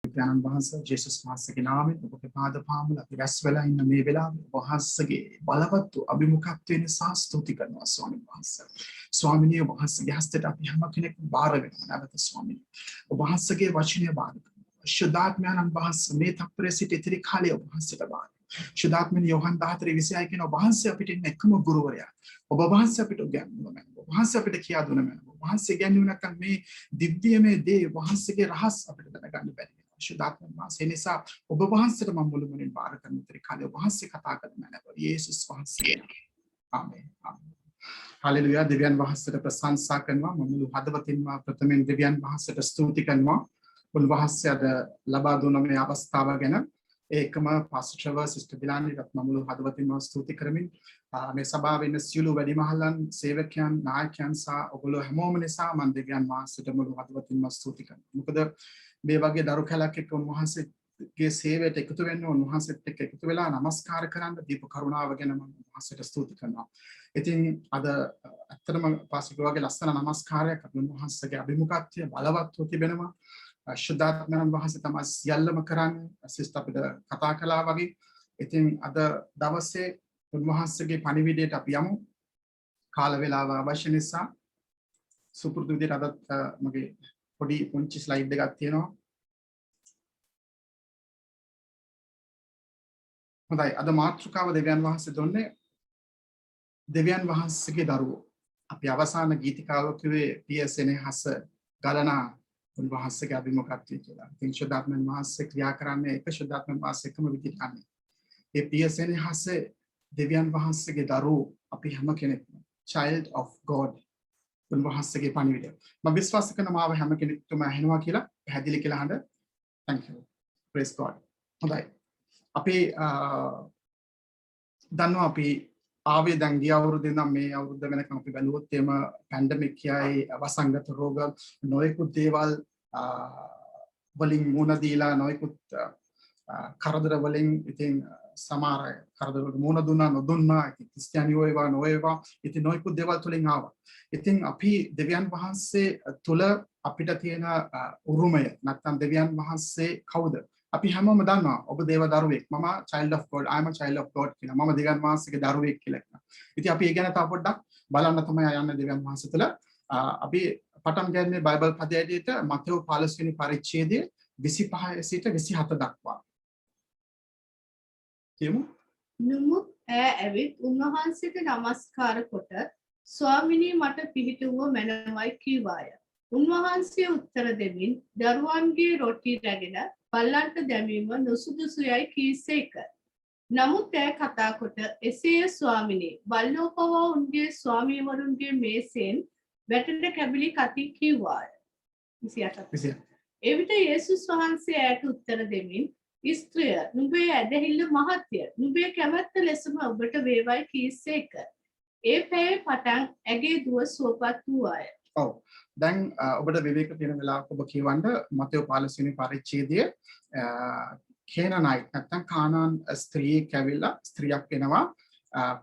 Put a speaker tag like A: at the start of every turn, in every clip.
A: ඥානන් වහන්සේ ජේසුස් වහන්සේගේ නාමයෙන් ඔබගේ පාද පාමුල අපි රැස් වෙලා ඉන්න මේ වෙලාවේ වහන්සේගේ බලවත් අභිමුඛත්වයෙන් ස්තුති කරනවා ස්වාමීන් වහන්සේ. ස්වාමිනිය වහන්සේගේ හස්තයට අපි හැම කෙනෙක්ම බාර වෙනවා නැවත ස්වාමිනිය. ඔබ වහන්සේගේ වචනය බාර කරනවා. ශුද්ධාත්මයන් වහන්සේ මේ තප්පරේ සිට ඉතිරි කාලය ඔබ වහන්සේට බාර. ශුද්ධාත්මනි යෝහන් 14:26 කියන ඔබ වහන්සේ අපිට ඉන්න එකම ගුරුවරයා. ඔබ වහන්සේ අපිට උගන්වනවා මම. ඔබ වහන්සේ අපිට කියා දුන්නා මම. ඔබ වහන්සේ ගැන්වුව නැත්නම් මේ දිව්‍යමය දේ වහන්සේගේ රහස් අපිට දැනගන්න බැහැ. ශුද්ධාත්මයන් වහන්සේ නිසා ඔබ වහන්සේට මම මුළුමනින් බාර කරන ඉතිරි කාලේ ඔබ වහන්සේ කතා කරන්න නැව. යේසුස් වහන්සේ. ආමේන්. ආමේන්. හලෙලුයා. දෙවියන් වහන්සේට ප්‍රශංසා කරනවා. මම මුළු හදවතින්ම ප්‍රථමයෙන් දෙවියන් වහන්සේට ස්තුති කරනවා. උන්වහන්සේ අද ලබා දුන්න මේ අවස්ථාව ගැන ඒකම පාස්ටර් ට්‍රෙවර් සිස්ටර් බිලානි රත්න මුළු හදවතින්ම ස්තුති කරමින් මේ සභාවේ ඉන්න සියලු වැඩිමහල්ලන් සේවකයන් නායකයන් සහ ඔයගොල්ලෝ හැමෝම නිසා මම දෙවියන් වහන්සේට මුළු හදවතින්ම ස්තුති කරනවා. මොකද මේ වගේ දරු කැලක් එක්ක උන්වහන්සේගේ සේවයට එකතු වෙන්න උන්වහන්සේත් එක්ක එකතු වෙලා නමස්කාර කරන්න දීප කරුණාව ගැන මම උන්වහන්සේට ස්තුති කරනවා. ඉතින් අද ඇත්තටම පාස්ටර් වගේ ලස්සන නමස්කාරයක් උන්වහන්සේගේ අභිමුඛත්වය බලවත්ව තිබෙනවා. ශුද්ධාත්මයන් වහන්සේ තමයි සියල්ලම කරන්නේ සිස්ටර් අපිට කතා කළා වගේ. ඉතින් අද දවසේ උන්වහන්සේගේ පණිවිඩයට අපි යමු. කාල වේලාව අවශ්‍ය නිසා සුපුරුදු විදිහට අද මගේ පොඩි පුංචි ස්ලයිඩ් එකක් තියෙනවා. හොඳයි අද මාතෘකාව දෙවියන් වහන්සේ දුන්නේ දෙවියන් වහන්සේගේ දරුවෝ. අපි අවසාන ගීතිකාව කිව්වේ පියසෙනෙහස ගලනා උන්වහන්සේගේ අභිමුඛත්වය කියලා. ඉතින් ශුද්ධාත්මයන් වහන්සේ ක්‍රියා කරන්නේ එක ශුද්ධාත්මයන් වහන්සේ එකම විදිහට යන්නේ. ඒ පියසෙනෙහස දෙවියන් වහන්සේගේ දරුවෝ අපි හැම කෙනෙක්ම child of God උන්වහන්සේගේ පණිවිඩය. මම විශ්වාස කරන මාව හැම කෙනෙක්ටම ඇහෙනවා කියලා පැහැදිලි කියලා අහන්න. thank you. praise God. හොඳයි. අපි දන්නවා අපි ආවේ දැන් ගිය අවුරුද්දේ නම් මේ අවුරුද්ද වෙනකම් අපි බැලුවොත් එම පැන්ඩමික් කියයි වසංගත රෝග නොයෙකුත් දේවල් වලින් මුණ දීලා නොයෙකුත් කරදර වලින් ඉතින් සමහර කරදර වලට මුණ දුන්නා නොදුන්නා ක්‍රිස්තියානියෝ ඒවා නොඒවා ඉතින් නොයෙකුත් දේවල් තුලින් ආවා. ඉතින් අපි දෙවියන් වහන්සේ තුල අපිට තියෙන උරුමය නැත්නම් දෙවියන් වහන්සේ කවුද? අපි හැමෝම දන්නවා ඔබ දේව දරුවෙක්. මම child of God. I am a child of God කියලා. මම දෙවියන් වහන්සේගේ දරුවෙක් කියලා කියනවා. ඉතින් අපි ඒ ගැන තව පොඩ්ඩක් බලන්න තමයි යන්නේ දෙවියන් වහන්සේ තුළ. අපි පටන් ගන්නේ බයිබල් පදයට මතෙව් 15 වෙනි පරිච්ඡේදයේ 25 සිට 27 දක්වා. කියමු.
B: නමුත් ඈ ඇවිත් උන්වහන්සේට නමස්කාර කොට ස්වාමිනී මට පිහිටුව මැනවයි කීවාය. උන්වහන්සේ උත්තර දෙමින් දරුවන්ගේ රොටි රැගෙන බල්ලන්ට දැමීම නොසුදුසුයයි කීසේක. නමුත් ඈ කතා කොට එසේ ස්වාමිනී බල්ලෝ පවා උන්ගේ ස්වාමීවරුන්ගේ මේසෙන් වැටෙන කැබලි කති කිව්වාය. 28. එවිට යේසුස් වහන්සේ ඈට උත්තර දෙමින් ස්ත්‍රිය නුඹේ ඇදහිල්ල මහත්ය. නුඹේ කැමැත්ත ලෙසම ඔබට වේවයි කීසේක. ඒ පැයේ පටන් ඇගේ දුව සුවපත් වූවාය.
A: ඔව්. දැන් ඔබට විවේක තියෙන වෙලාවක ඔබ කියවන්න මතෙව් 15 වෙනි පරිච්ඡේදයේ කේනනයිට් නැත්නම් කානාන් ස්ත්‍රියෙක් ඇවිල්ලා ස්ත්‍රියක් වෙනවා.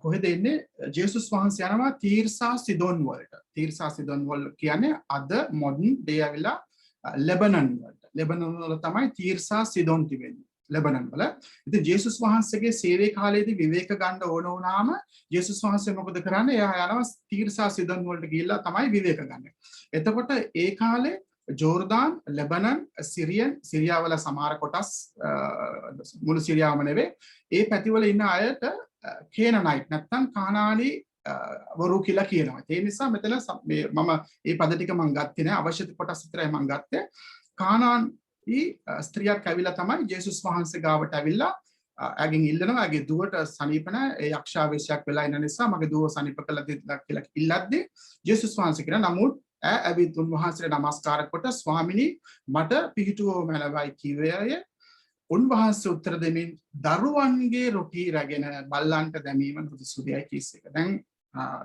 A: කොහෙද ඉන්නේ? ජේසුස් වහන්සේ යනවා තීර්සා සිදොන් වලට. තීර්සා සිදොන් වල කියන්නේ අද මොඩර්න් ඩේ ඇවිල්ලා ලෙබනන් වලට. ලෙබනන් වල තමයි තීර්සා සිදොන් තිබෙන්නේ. ලෙබනන් වල. ඉතින් ජේසුස් වහන්සේගේ සේවයේ කාලයේදී විවේක ගන්න ඕන වුණාම ජේසුස් වහන්සේ මොකද කරන්නේ? එයා යනවා තීර්සා සිදොන් වලට ගිහිල්ලා තමයි විවේක ගන්න. එතකොට ඒ කාලේ ජෝර්දාන්, ලෙබනන්, සිරියා වල සමහර කොටස් මුළු සිරියාවම නෙවෙයි. ඒ පැතිවල ඉන්න අයට කේනනයිට් නැත්නම් කානානි වරු කියලා කියනවා. ඒ නිසා මෙතන මම මේ පද ටික මම ගත්තේ නෑ. අවශ්‍ය කොටස් විතරයි මම ගත්තේ. කානාන් ස්ත්‍රියක් ඇවිල්ලා තමයි ජේසුස් වහන්සේ ගාවට ඇවිල්ලා ඇගෙන් ඉල්ලනවා. ඇගේ දුවට සනීප නැහැ. ඒ යක්ෂාවේශයක් වෙලා ඉන්න නිසා මගේ දුව සනීප කළා කියලා ඉල්ලද්දී ජේසුස් වහන්සේ කියන නමුත් ඇවිත් උන්වහන්සේට නමස්කාර කොට ස්වාමිනී මට පිහිටුව මැනවයි කිව්වේය. උන්වහන්සේ උත්තර දෙමින් දරුවන්ගේ රොටි රැගෙන බල්ලන්ට දැමීම සුදුසුදයි කීසේක. දැන්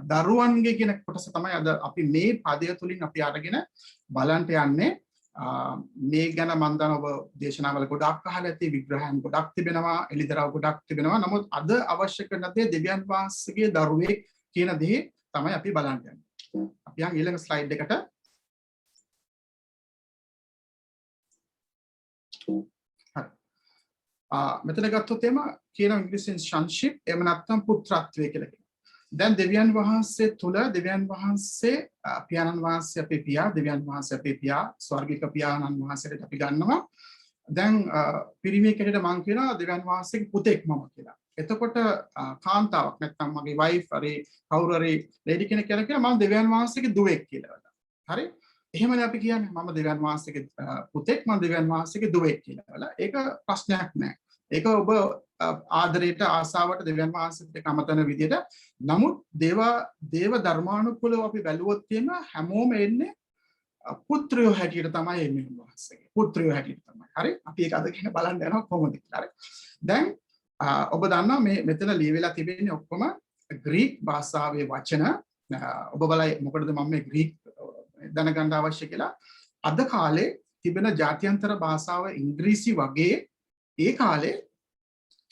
A: දරුවන්ගේ කියන කොටස තමයි අද අපි මේ පදය තුලින් අපි අරගෙන බලන්ට යන්නේ. මේ ගැන මම දන්න ඔබ දේශනාවල ගොඩක් අහලා ඇති විග්‍රහයන් ගොඩක් තිබෙනවා එළිදරව් ගොඩක් තිබෙනවා. නමුත් අද අවශ්‍ය කරන දේ දෙවියන් වහන්සේගේ දරුවෙක් කියන දේ තමයි අපි බලන්න යන්නේ. අපි යන් ඊළඟ ස්ලයිඩ් එකට මෙතන ගත්තොත් එම කියන ඉංග්‍රීසියෙන් sonship එහෙම නැත්නම් පුත්‍රත්වය කියලා කියනවා. දැන් දෙවියන් වහන්සේ තුල දෙවියන් වහන්සේ පියාණන් වහන්සේ අපේ පියා දෙවියන් වහන්සේ අපේ පියා ස්වර්ගික පියාණන් වහන්සේට අපි ගන්නවා. දැන් පිරිමි කෙනෙක්ට මම කියනවා දෙවියන් වහන්සේගේ පුතෙක් මම කියලා. එතකොට කාන්තාවක් නැත්නම් මගේ වයිෆ් හරි කවුරු හරි ලේඩි කෙනෙක් කියලා කියනවා මම දෙවියන් වහන්සේගේ දුවෙක් කියලා. හරි? එහෙමනේ අපි කියන්නේ මම දෙවියන් වහන්සේගේ පුතෙක් මම දෙවියන් වහන්සේගේ දුවෙක් කියලා. ඒක ප්‍රශ්නයක් නෑ. ඒක ඔබ ආදරයට ආසාවට දෙවියන් වහන්සේට කමතන විදියට. නමුත් දේව ධර්මානුකූලව අපි බැලුවොත් එහෙම හැමෝම එන්නේ පුත්‍රයෝ හැටියට තමයි එන්නේ වහන්සේගේ. පුත්‍රයෝ හැටියට තමයි. හරි? අපි ඒක අද කියන බලන්න යනවා කොහොමද කියලා. හරි? දැන් ඔබ දන්නවා මේ මෙතන ලියවිලා තිබෙන්නේ ඔක්කොම ග්‍රීක භාෂාවේ වචන. ඔබ බලයි මොකටද මම මේ ග්‍රීක දැනගන්න අවශ්‍ය කියලා. අද කාලේ තිබෙන ජාත්‍යන්තර භාෂාව ඉංග්‍රීසි වගේ ඒ කාලේ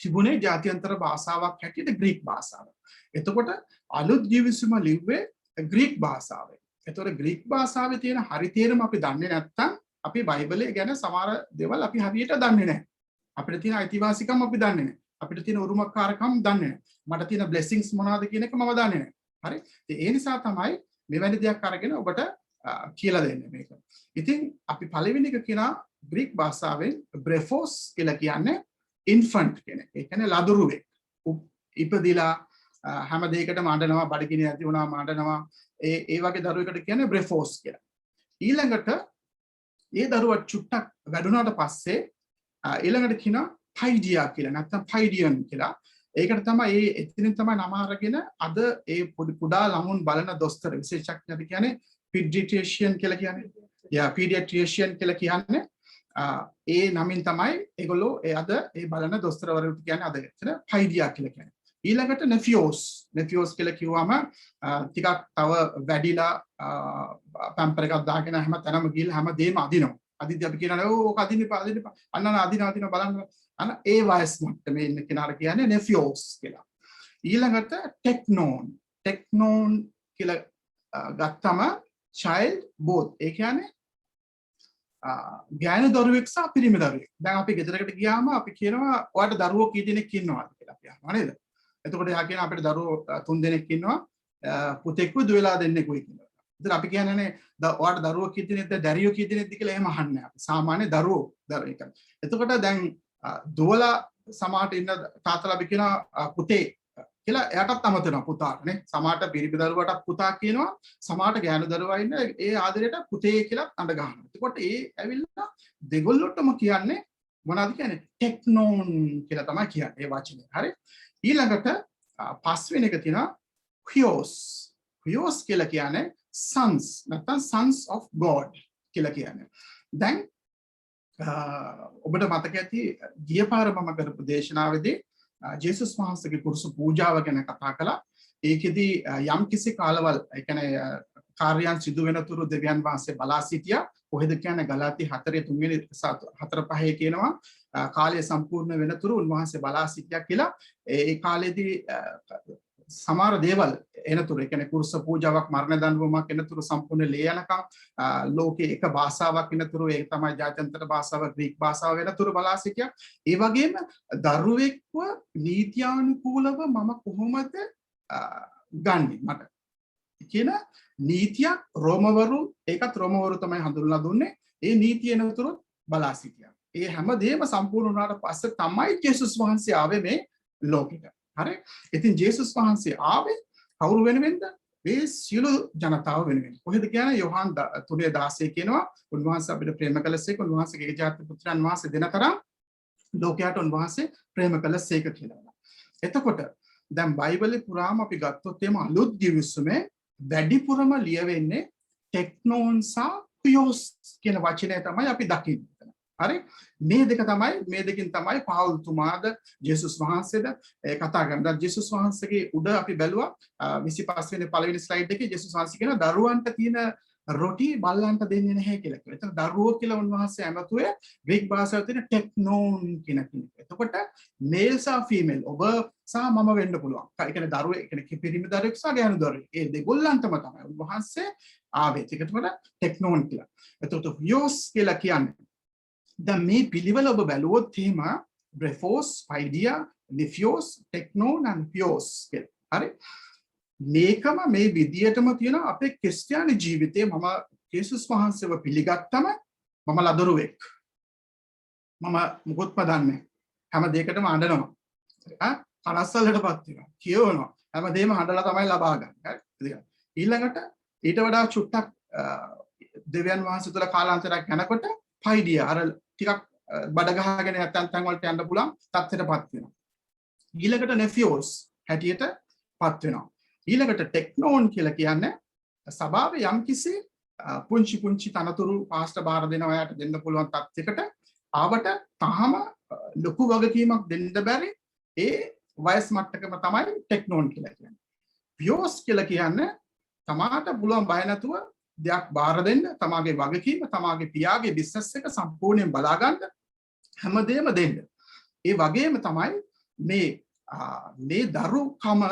A: තිබුණේ ජාත්‍යන්තර භාෂාවක් හැටියට ග්‍රීක භාෂාව. එතකොට අලුත් ජීවිසුම ලිව්වේ ග්‍රීක භාෂාවෙන්. එතකොට ග්‍රීක භාෂාවේ තියෙන හරි තේරුම අපි දන්නේ නැත්නම් අපි බයිබලයේ ගැන සමහර දේවල් අපි හරියට දන්නේ නැහැ. අපිට තියෙන අයිතිවාසිකම් අපි දන්නේ නැහැ. අපිට තියෙන උරුමකාරකම් දන්නේ නැහැ. මට තියෙන බ්ලෙසිංස් මොනවද කියන එක මම දන්නේ නැහැ. හරි? ඒ නිසා තමයි මෙවැනි දෙයක් අරගෙන ඔබට කියලා දෙන්නේ මේක. ඉතින් අපි පළවෙනි එක කියනවා ග්‍රීක භාෂාවෙන් බ්‍රෙෆෝස් කියලා කියන්නේ ඉන්ෆන්ට් කෙනෙක්. ඒ කියන්නේ ලදරුවෙක්. ඉපදිලා හැම දෙයකටම අඬනවා, බඩගිනි ඇති වුණා අඬනවා. ඒ වගේ දරුවෙකුට කියන්නේ බ්‍රෙෆෝස් කියලා. ඊළඟට ඒ දරුවා චුට්ටක් වැඩුණාට පස්සේ ඊළඟට කියනවා පයිඩියා කියලා නැත්නම් පයිඩියන් කියලා. ඒකට තමයි එතනින් තමයි නම අරගෙන අද ඒ කුඩා ළමුන් බලන දොස්තර විශේෂඥයද කියන්නේ පීඩියට්‍රිෂියන් කියලා කියන්නේ. පීඩියට්‍රිෂියන් කියලා කියන්නේ ඒ නමින් තමයි ඒගොල්ලෝ අද ඒ බලන දොස්තරවරුන්ට කියන්නේ අද එතන පයිඩියා කියලා කියන්නේ. ඊළඟට නෙෆියෝස් කියලා කිව්වම ටිකක් තව වැඩිලා පැම්පර් එකක් දාගෙන හැම තැනම ගිහලා හැම දෙයක්ම අදිනවා. අදිද්දි අපි කියනවා ඕක අදින්න එපා අදින්න බලන්න. අන්න ඒ වයස් මට්ටමේ ඉන්න කෙනාට කියන්නේ නෙෆියෝස් කියලා. ඊළඟට ටෙක්නෝන් කියලා ගත්තම child both. ඒ කියන්නේ ගෑනු දරුවෙක් සහ පිරිමි දරුවෙක්. දැන් අපි ගෙදරකට ගියාම අපි කියනවා ඔයාලට දරුවෝ කී දෙනෙක් ඉන්නවද කියලා අපි අහනවා නේද? එතකොට එයා කියනවා අපිට දරුවෝ 3 දෙනෙක් ඉන්නවා. පුතෙක්කුයි දුවලා දෙන්නෙකුයි කියලා. ඉතින් අපි කියන්නේ ඔයාලට දරුවෝ කී දෙනෙක්ද දැරියෝ කී දෙනෙක්ද කියලා එහෙම අහන්නේ අපි. සාමාන්‍ය දරුවෝ එක. එතකොට දැන් දුවලා සමාහට ඉන්න තාත්තලා අපි කියනවා පුතේ කියලා එයාටත් අමතනවා පුතාට නේ. සමාහට පිරිමි දරුවාට පුතා කියනවා. සමාහට ගෑනු දරුවා ඉන්න ඒ ආදරයට පුතේ කියලා අඬ ගන්නවා. එතකොට ඒ ඇවිල්ලා දෙගොල්ලොටම කියන්නේ මොනවද කියන්නේ? ටෙක්නෝන් කියලා තමයි කියන්නේ ඒ වචනේ. හරි? ඊළඟට පස්වෙනි එක තියෙනවා ක්වියෝස්. ක්වියෝස් කියලා කියන්නේ sons නැත්නම් sons of God කියලා කියන්නේ. දැන් ඔබට මතක ඇති ගිය පාර මම කරපු දේශනාවේදී ජේසුස් වහන්සේගේ කුරුස පූජාව ගැන කතා කළා. ඒකෙදි යම් කිසි කාලවල ඒ කියන්නේ කාර්යයන් සිදු වෙනතුරු දෙවියන් වහන්සේ බලා සිටියා. කොහෙද කියන්නේ ගලාති 4:3 4:5 කියනවා. කාලය සම්පූර්ණ වෙනතුරු උන්වහන්සේ බලා සිටියා කියලා. ඒ කාලෙදී සමහර දේවල් එනතුරු ඒ කියන්නේ කුරුස පූජාවක් මරණ දඬුවමක් එනතුරු සම්පූර්ණ ලේ යනකම් ලෝකේ එක භාෂාවක් එනතුරු ඒක තමයි ජාත්‍යන්තර භාෂාව ග්‍රීක භාෂාව වෙනතුරු බලා සිටියා. ඒ වගේම දරුවෙක්ව නීත්‍යානුකූලව මම කොහොමද ගන්නෙ මට කියන නීතියක් රෝමවරු ඒකත් රෝමවරු තමයි හඳුන්වලා දුන්නේ. ඒ නීතිය එනතුරු බලා සිටියා. ඒ හැමදේම සම්පූර්ණ වුණාට පස්සේ තමයි ජේසුස් වහන්සේ ආවේ මේ ලෝකෙට. හරි? ඉතින් ජේසුස් වහන්සේ ආවේ කවුරු වෙනුවෙන්ද? මේ සියලු ජනතාව වෙනුවෙන්. කොහෙද කියන්නේ යෝහන් 3:16 කියනවා උන්වහන්සේ අපිට ප්‍රේම කළසේක උන්වහන්සේගේ ඒජාති පුත්‍රයන් වහන්සේ දෙන තරම් ලෝකයට උන්වහන්සේ ප්‍රේම කළසේක කියලා. එතකොට දැන් බයිබලේ පුරාම අපි ගත්තොත් එම අලුත් දිවිසුමේ වැඩිපුරම ලියවෙන්නේ ටෙක්නෝන් සහ ක්වියෝස් කියන වචනය තමයි අපි දකින්නේ. හරි? මේ දෙක තමයි මේ දෙකින් තමයි පාවුල් තුමාද ජේසුස් වහන්සේද කතා කරන්නේ. ජේසුස් වහන්සේගේ උඩ අපි බැලුවා 25 වෙනි පළවෙනි ස්ලයිඩ් එකේ ජේසුස් වහන්සේ කියන දරුවන්ට තියෙන රොටි බල්ලන්ට දෙන්නේ නැහැ කියලා කිව්වා. එතන දරුවෝ කියලා උන්වහන්සේ ඇමතුවේ ග්‍රීක භාෂාවේ තියෙන ටෙක්නෝන් කියන කෙනෙක්. එතකොට මේල් සහ ෆීමේල් ඔබ සහ මම වෙන්න පුළුවන්. ඒ කියන්නේ දරුවෝ ඒ කියන්නේ පිරිමි දරුවෙක් සහ ගෑනු දරුවෙක්. ඒ දෙගොල්ලන්ටම තමයි උන්වහන්සේ ආවේ. ඒකට ටෙක්නෝන් කියලා. එතකොට යෝස් කියලා කියන්නේ දැන් මේ පිළිවෙල ඔබ බැලුවොත් එහෙම බ්‍රෙෆෝස්, පයිඩියා, නිෆියෝස්, ටෙක්නෝන් and පියෝස් කියලා. හරි. මේකම මේ විදියටම තියෙන අපේ ක්‍රිස්තියානි ජීවිතේ මම යේසුස් වහන්සේව පිළිගත්තම මම ලදරුවෙක්. මම මුකුත්ම දන්නේ හැම දෙයකටම අඬනවා. කනස්සල්ලටපත් වෙනවා. කියවනවා. හැමදේම හඬලා තමයි ලබා ගන්න. හරි. ඊළඟට ඊට වඩා චුට්ටක් දෙවියන් වහන්සේ තුළ කාලාන්තරයක් යනකොට පයිඩියා අර ටිකක් බඩ ගහගෙන නැත්නම් තැන් වලට යන්න පුළුවන් තත්ත්වයටපත් වෙනවා. ඊළඟට නෙෆියෝස් හැටියටපත් වෙනවා. ඊළඟට ටෙක්නෝන් කියලා කියන්නේ සභාවේ යම්කිසි පුංචි පුංචි තනතුරු පාස්ටර් බාර දෙනවා යාට දෙන්න පුළුවන් තත්යකට ආවට තාම ලොකු වගකීමක් දෙන්න බැරි ඒ වයස් මට්ටකම තමයි ටෙක්නෝන් කියලා කියන්නේ. පියෝස් කියලා කියන්නේ තමාට පුළුවන් බය නැතුව දෙයක් බාර දෙන්න, තමාගේ වගකීම, තමාගේ පියාගේ බිස්නස් එක සම්පූර්ණයෙන් බලා ගන්න හැමදේම දෙන්න. ඒ වගේම තමයි මේ දරුකම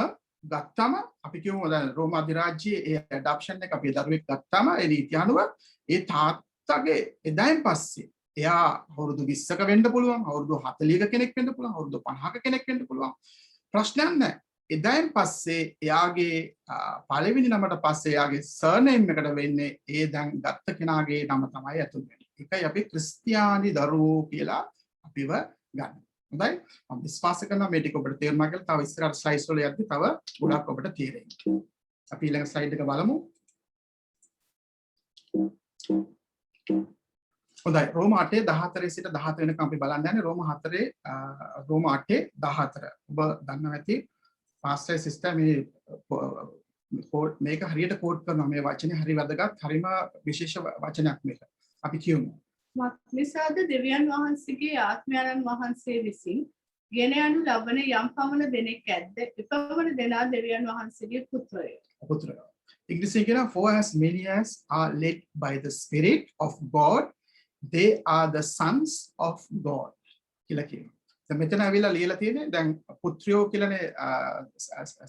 A: ගත්තම අපි කියමු දැන් රෝම අධිරාජ්‍යයේ ඒ ඇඩොප්ෂන් එක අපි දරුවෙක් ගත්තම ඒ රීතිය අනුව ඒ තාත්තගේ එදායින් පස්සේ එයා අවුරුදු 20ක වෙන්න පුළුවන්, අවුරුදු 40ක කෙනෙක් වෙන්න පුළුවන්, අවුරුදු 50ක කෙනෙක් වෙන්න පුළුවන්. ප්‍රශ්නයක් නැහැ. එදායින් පස්සේ එයාගේ පළවෙනි නමට පස්සේ එයාගේ සර්නේම් එකට වෙන්නේ ඒ දැන් ගත්ත කෙනාගේ නම තමයි ඇතුල් වෙන්නේ. ඒකයි අපි ක්‍රිස්තියානි දරුවෝ කියලා අපිව ගන්න. හොඳයි. මම විශ්වාස කරනවා මේ ටික ඔබට තේරුණා කියලා. තව ඉස්සරහට ස්ලයිඩ්ස් වල යද්දි තව ගොඩක් ඔබට තේරෙයි. අපි ඊළඟ ස්ලයිඩ් එක බලමු. හොඳයි. රෝම 8:14 සිට 17 වෙනකම් අපි බලන්න යන්නේ. රෝම 8:14. ඔබ දන්නවා ඇති පාස්ටර් සිස්ටර් මේක හරියට කෝඩ් කරනවා. මේ වචනේ හරි වැදගත්. හරිම විශේෂ වචනයක් මේක. අපි කියමු.
B: මක්නිසාද දෙවියන් වහන්සේගේ ආත්මයන් වහන්සේ විසින් ගෙන යනු ලබන යම් පමණ දෙනෙක් ඇද්ද එපමණ දෙනා දෙවියන් වහන්සේගේ පුත්‍රය.
A: ඉංග්‍රීසියෙන් කියනවා for as many as are led by the spirit of God they are the sons of God කියලා කියනවා. දැන් මෙතන අවිලා ලියලා තියෙන්නේ දැන් පුත්‍රයෝ කියලානේ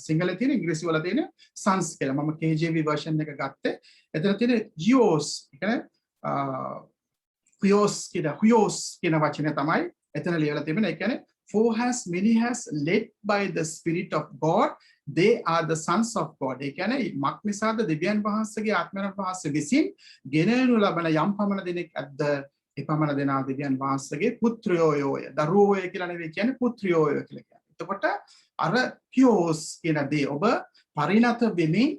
A: සිංහලේ තියෙන ඉංග්‍රීසි වල තියෙන sons කියලා. මම KJV version එක ගත්තේ. එතන තියෙන geos කියන්නේ Huios කියන වචනේ තමයි එතන ලියලා තිබෙනවා. ඒ කියන්නේ for as many has led by the spirit of God they are the sons of God. ඒ කියන්නේ මක්නිසාද දෙවියන් වහන්සේගේ ආත්මයන් වහන්සේ විසින් ගෙනනු ලබන යම් පමණ දෙනෙක් ඇද්ද එපමණ දෙනා දෙවියන් වහන්සේගේ පුත්‍රයෝය. දරුවෝය කියලා නෙවෙයි කියන්නේ පුත්‍රයෝය කියලා කියන්නේ. එතකොට අර Huios කියන දේ ඔබ පරිණත වෙමින්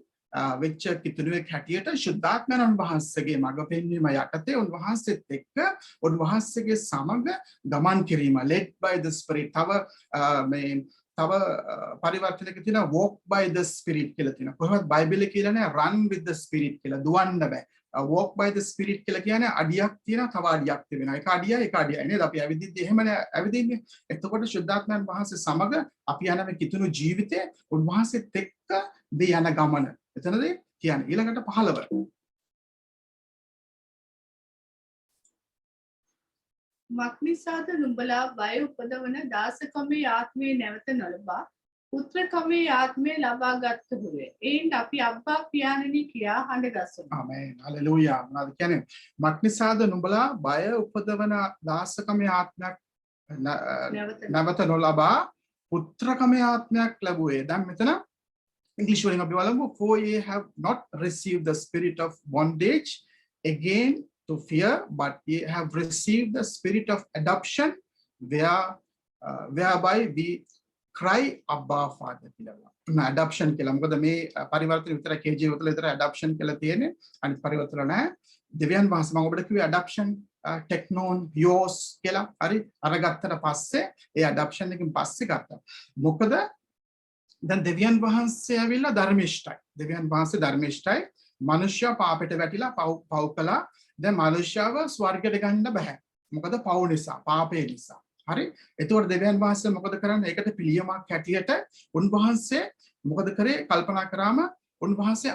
A: වෙච්ච කිතුණුවෙක් හැටියට ශුද්ධාත්මයන් වහන්සේගේ මඟ පෙන්වීම යටතේ උන්වහන්සේත් එක්ක උන්වහන්සේගේ සමග ගමන් කිරීම led by the spirit. තව පරිවර්තනයක තියෙන walk by the spirit කියලා තියෙනවා. කොහොමද බයිබලයේ කියලා නෑ run with the spirit කියලා දුවන්න බෑ. walk by the spirit කියලා කියන්නේ අඩියක් තියෙනවා තව අඩියක් තිබෙනවා. එක අඩියයි නේද? අපි ඇවිදිද්දී එහෙමනේ ඇවිදින්නේ. එතකොට ශුද්ධාත්මයන් වහන්සේ සමග අපි යන මේ කිතුණු ජීවිතේ උන්වහන්සේත් එක්ක මේ යන ගමන. එතනද කියන්නේ ඊළඟට 15
B: මක්නිසාද නුඹලා බය උපදවන දාසකමේ ආත්මේ නැවත නොලබා පුත්‍රකමේ ආත්මේ ලබා ගත්තහුවේ. එයින් අපි අබ්බා පියාණනි කියා හඬ ගසමු.
A: ආමේන්. හලෙලූයා. මොනවද කියන්නේ? මක්නිසාද නුඹලා බය උපදවන දාසකමේ ආත්මයක් නැවත නොලබා පුත්‍රකමේ ආත්මයක් ලැබුවේ. දැන් මෙතන English wording අපි බලමු. For ye have not received the spirit of bondage again to fear, but ye have received the spirit of adoption, whereby we cry Abba Father කියලා. adoption කියලා. මොකද මේ පරිවර්තන විතර KJ වල විතර adoption කියලා තියෙන්නේ. අනිත් පරිවර්තන නැහැ. දෙවියන් වහන්සේ මම ඔබට කිව්වේ adoption ටෙක්නෝන් Huios කියලා. හරි අරගත්තට පස්සේ ඒ adoption එකකින් පස්සේ ගත්තා. මොකද දැන් දෙවියන් වහන්සේ ඇවිල්ලා ධර්මිෂ්ඨයි. දෙවියන් වහන්සේ ධර්මිෂ්ඨයි. මනුෂ්‍යයා පාපයට වැටිලා පව් කළා. දැන් මනුෂ්‍යව ස්වර්ගයට ගන්න බෑ. මොකද පව් නිසා, පාපේ නිසා. හරි? එතකොට දෙවියන් වහන්සේ මොකද කරන්නේ? ඒකට පිළියමක් හැටියට උන්වහන්සේ මොකද කරේ? කල්පනා කරාම උන්වහන්සේ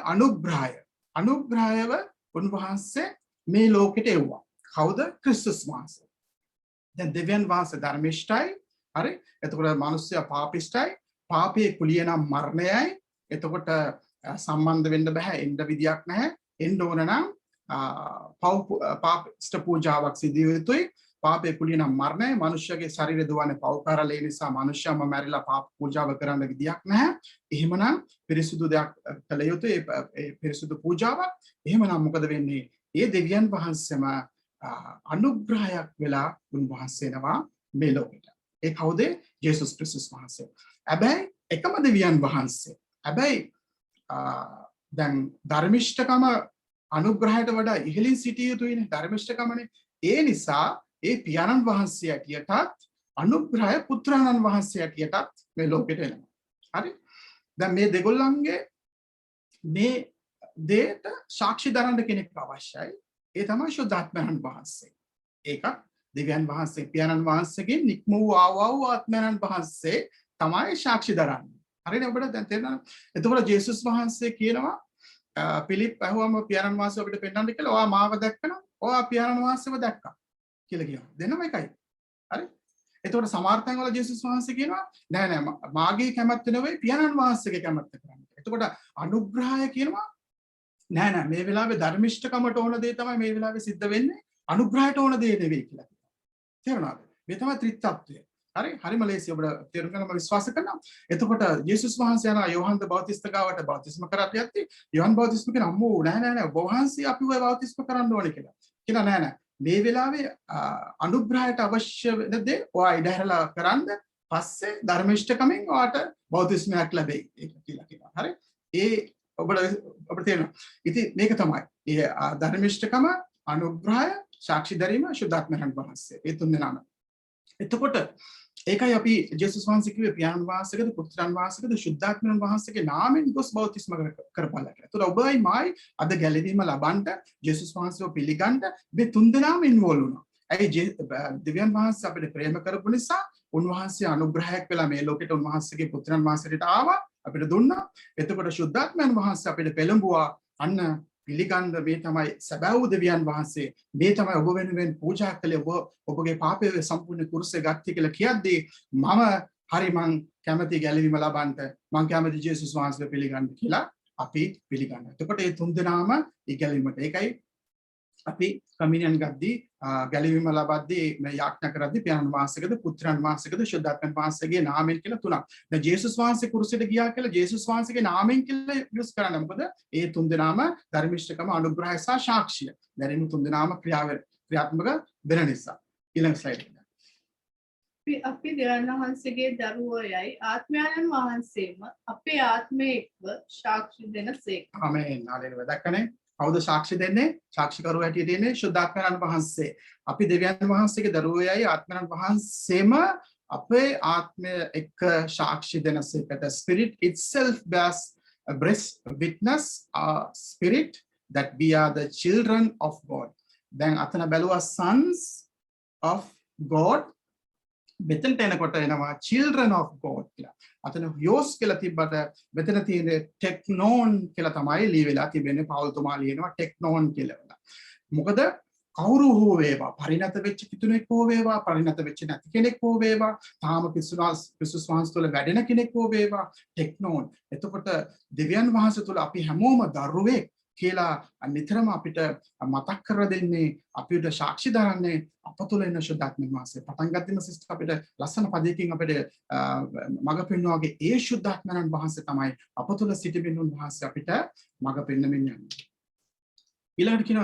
A: අනුග්‍රහයව උන්වහන්සේ මේ ලෝකෙට එවුවා. කවුද? ක්‍රිස්තුස් වහන්සේ. දැන් දෙවියන් වහන්සේ ධර්මිෂ්ඨයි. හරි? එතකොට මනුෂ්‍යයා පාපිෂ්ඨයි. පාපයේ කුලිය නම් මරණයයි. එතකොට සම්බන්ධ වෙන්න බෑ. එන්න විදියක් නැහැ. එන්න ඕන නම් පාපිෂ්ඨ පූජාවක් සිදු වෙ යුතුයි. පාපේ කුලිය නම් මරණය මනුෂ්‍යගේ ශරීරය දුවන්නේ පව්කාර ලේ නිසා මනුෂ්‍යම මැරිලා පාප පූජාව කරන්න විදියක් නැහැ. එහෙමනම් පිරිසුදු දෙයක් කළ යුතුයි ඒ පිරිසුදු පූජාවක්. එහෙමනම් මොකද වෙන්නේ? ඒ දෙවියන් වහන්සේම අනුග්‍රහයක් වෙලා උන්වහන්සේනවා මේ ලෝකෙට. ඒ කවුද? ජේසුස් ක්‍රිස්තුස් වහන්සේ. හැබැයි එකම දෙවියන් වහන්සේ. හැබැයි දැන් ධර්මිෂ්ඨකම අනුග්‍රහයට වඩා ඉහළින් සිටිය යුතුයිනේ ධර්මිෂ්ඨකමනේ. ඒ නිසා ඒ පියාණන් වහන්සේ ඇටියටත් අනුග්‍රහය පුත්‍රාණන් වහන්සේ ඇටියටත් මේ ලෝකෙට එනවා. හරි? දැන් මේ දෙගොල්ලන්ගේ මේ දෙයට සාක්ෂි දරන්න කෙනෙක් අවශ්‍යයි. ඒ තමයි ශුද්ධාත්මයන් වහන්සේ. ඒක දෙවියන් වහන්සේ පියාණන් වහන්සේගෙන් නික්ම වූ ආවව ආත්මයන් වහන්සේ තමයි සාක්ෂි දරන්නේ. හරිනේ ඔබට දැන් තේරෙනවද? එතකොට ජේසුස් වහන්සේ කියනවා පිලිප් අහුවම පියාණන් වහන්සේ අපිට පෙන්වන්න කියලා ඔයා මාව දැක්කනම් ඔයා පියාණන් වහන්සේව දැක්කා කියලා කියනවා. දෙන්නම එකයි. හරි? එතකොට සමහර තැන්වල ජේසුස් වහන්සේ කියනවා නෑ නෑ මාගේ කැමැත්ත නෙවෙයි පියාණන් වහන්සේගේ කැමැත්ත කරන්න. එතකොට අනුග්‍රහය කියනවා නෑ නෑ මේ වෙලාවේ ධර්මිෂ්ඨකමට ඕන දේ තමයි මේ වෙලාවේ සිද්ධ වෙන්නේ. අනුග්‍රහයට ඕන දේ නෙවෙයි කියලා කියනවා. තේරුණාද? මේ තමයි ත්‍රිත්වත්වය. හරි? හරිම ලේසි ඔබට තේරුම් ගන්න මම විශ්වාස කරනවා. එතකොට යේසුස් වහන්සේ යන යෝහන් ද බෞතිස්ත ගාවට බෞතිස්ම කරත් යද්දී යෝහන් බෞතිස්ම කියන අම්මෝ නෑ ඔබ වහන්සේ අපිව බෞතිස්ම කරන්න ඕනේ කියලා. කියලා නෑ මේ වෙලාවේ අනුග්‍රහයට අවශ්‍ය වෙන දේ ඔයා ඉඩහැරලා කරන්න පස්සේ ධර්මිෂ්ඨකමෙන් ඔයාට බෞතිස්මයක් ලැබෙයි කියලා කියනවා. හරි? ඒ ඔබට තේරෙනවා. ඉතින් මේක තමයි. ඒ ධර්මිෂ්ඨකම අනුග්‍රහය සාක්ෂි දැරීම ශුද්ධාත්මයන් වහන්සේ. ඒ තුන් දෙනාම. එතකොට ඒකයි අපි ජේසුස් වහන්සේ කිව්වේ පියාණන් වහන්සේගේද පුත්‍රයන් වහන්සේගේද ශුද්ධාත්මයන් වහන්සේගේ නාමයෙන් ගොස් බෞතිස්ම කරපළා කියලා. ඒතකොට ඔබයි මායි අද ගැලවීම ලබන්න ජේසුස් වහන්සේව පිළිගන්න මේ තුන් දෙනාම ඉන්වෝල්ව් වුණා. ඇයි දෙවියන් වහන්සේ අපිට ප්‍රේම කරපු නිසා උන්වහන්සේ අනුග්‍රහයක් වෙලා මේ ලෝකෙට උන්වහන්සේගේ පුත්‍රයන් වහන්සේට ආවා අපිට දුන්නා. එතකොට ශුද්ධාත්මයන් වහන්සේ අපිට පෙළඹුවා අන්න පිළිගන්න මේ තමයි සැබෑ වූ දෙවියන් වහන්සේ මේ තමයි ඔබ වෙනුවෙන් පූජා කළේ ඔබගේ පාපයේ සම්පූර්ණ කුරුසේ ගත්තේ කියලා කියද්දී මම හරි මං කැමති ගැලවීම ලබන්න මං කැමති ජේසුස් වහන්සේ පිළිගන්න කියලා අපි පිළිගන්නවා. එතකොට මේ තුන් දෙනාම ඉගැලීමට ඒකයි අපි කමිනියන් ගද්දී ගැලවීම ලබද්දී මේ යාඥා කරද්දී පියාණන් වහන්සේගේද පුත්‍රයන් වහන්සේගේද ශුද්ධාත්මයන් වහන්සේගේ නාමයෙන් කියලා තුනක්. දැන් ජේසුස් වහන්සේ කුරුසෙට ගියා කියලා ජේසුස් වහන්සේගේ නාමයෙන් කියලා යොස් කරන්නේ. මොකද ඒ තුන් දෙනාම ධර්මිෂ්ඨකම අනුග්‍රහය සහ සාක්ෂිය. දැන් මේ තුන් දෙනාම ක්‍රියාත්මක වෙන නිසා. ඊළඟ ස්ලයිඩ් එක.
B: අපි දෙවියන් වහන්සේගේ දරුවෝ යයි ආත්මයන් වහන්සේම අපේ ආත්මයේ එක්ව සාක්ෂි දෙනසේක.
A: ආමේන්. හalleluya. දැක්කනේ? කවුද සාක්ෂි දෙන්නේ? සාක්ෂිකරුවෝ හැටියට ඉන්නේ ශුද්ධාත්මයන් වහන්සේ. අපි දෙවියන් වහන්සේගේ දරුවෝයයි ආත්මයන් වහන්සේම අපේ ආත්මය එක්ක සාක්ෂි දෙනසේක. The spirit itself bears witness spirit that we are the children of God. දැන් අතන බැලුවා sons of God. මෙතනට එනකොට එනවා children of God කියලා. අතන යෝස් කියලා තිබ්බට මෙතන තියෙන ටෙක්නෝන් කියලා තමයි ලියවිලා තිබෙන්නේ. පවුල්තුමා ලියනවා ටෙක්නෝන් කියලා. මොකද කවුරු හෝ වේවා පරිණත වෙච්ච පිටුනෙක් හෝ වේවා පරිණත වෙච්ච නැති කෙනෙක් හෝ වේවා තාම ක්‍රිස්තුස් වහන්සේ තුළ වැඩෙන කෙනෙක් හෝ වේවා ටෙක්නෝන්. එතකොට දෙවියන් වහන්සේ තුළ අපි හැමෝම දරුවෙක් කියලා නිතරම අපිට මතක් කර දෙන්නේ අපිට සාක්ෂි දරන්නේ අප තුළ ඉන්න ශුද්ධාත්මයන් වහන්සේ. පටන් ගත්තම සිස්ටර් අපිට ලස්සන පදයකින් අපිට මඟ පෙන්වනවා වගේ ඒ ශුද්ධාත්මයන් වහන්සේ තමයි අප තුළ සිටින උන්වහන්සේ අපිට මඟ පෙන්වමින් යන්නේ. ඊළඟට කියන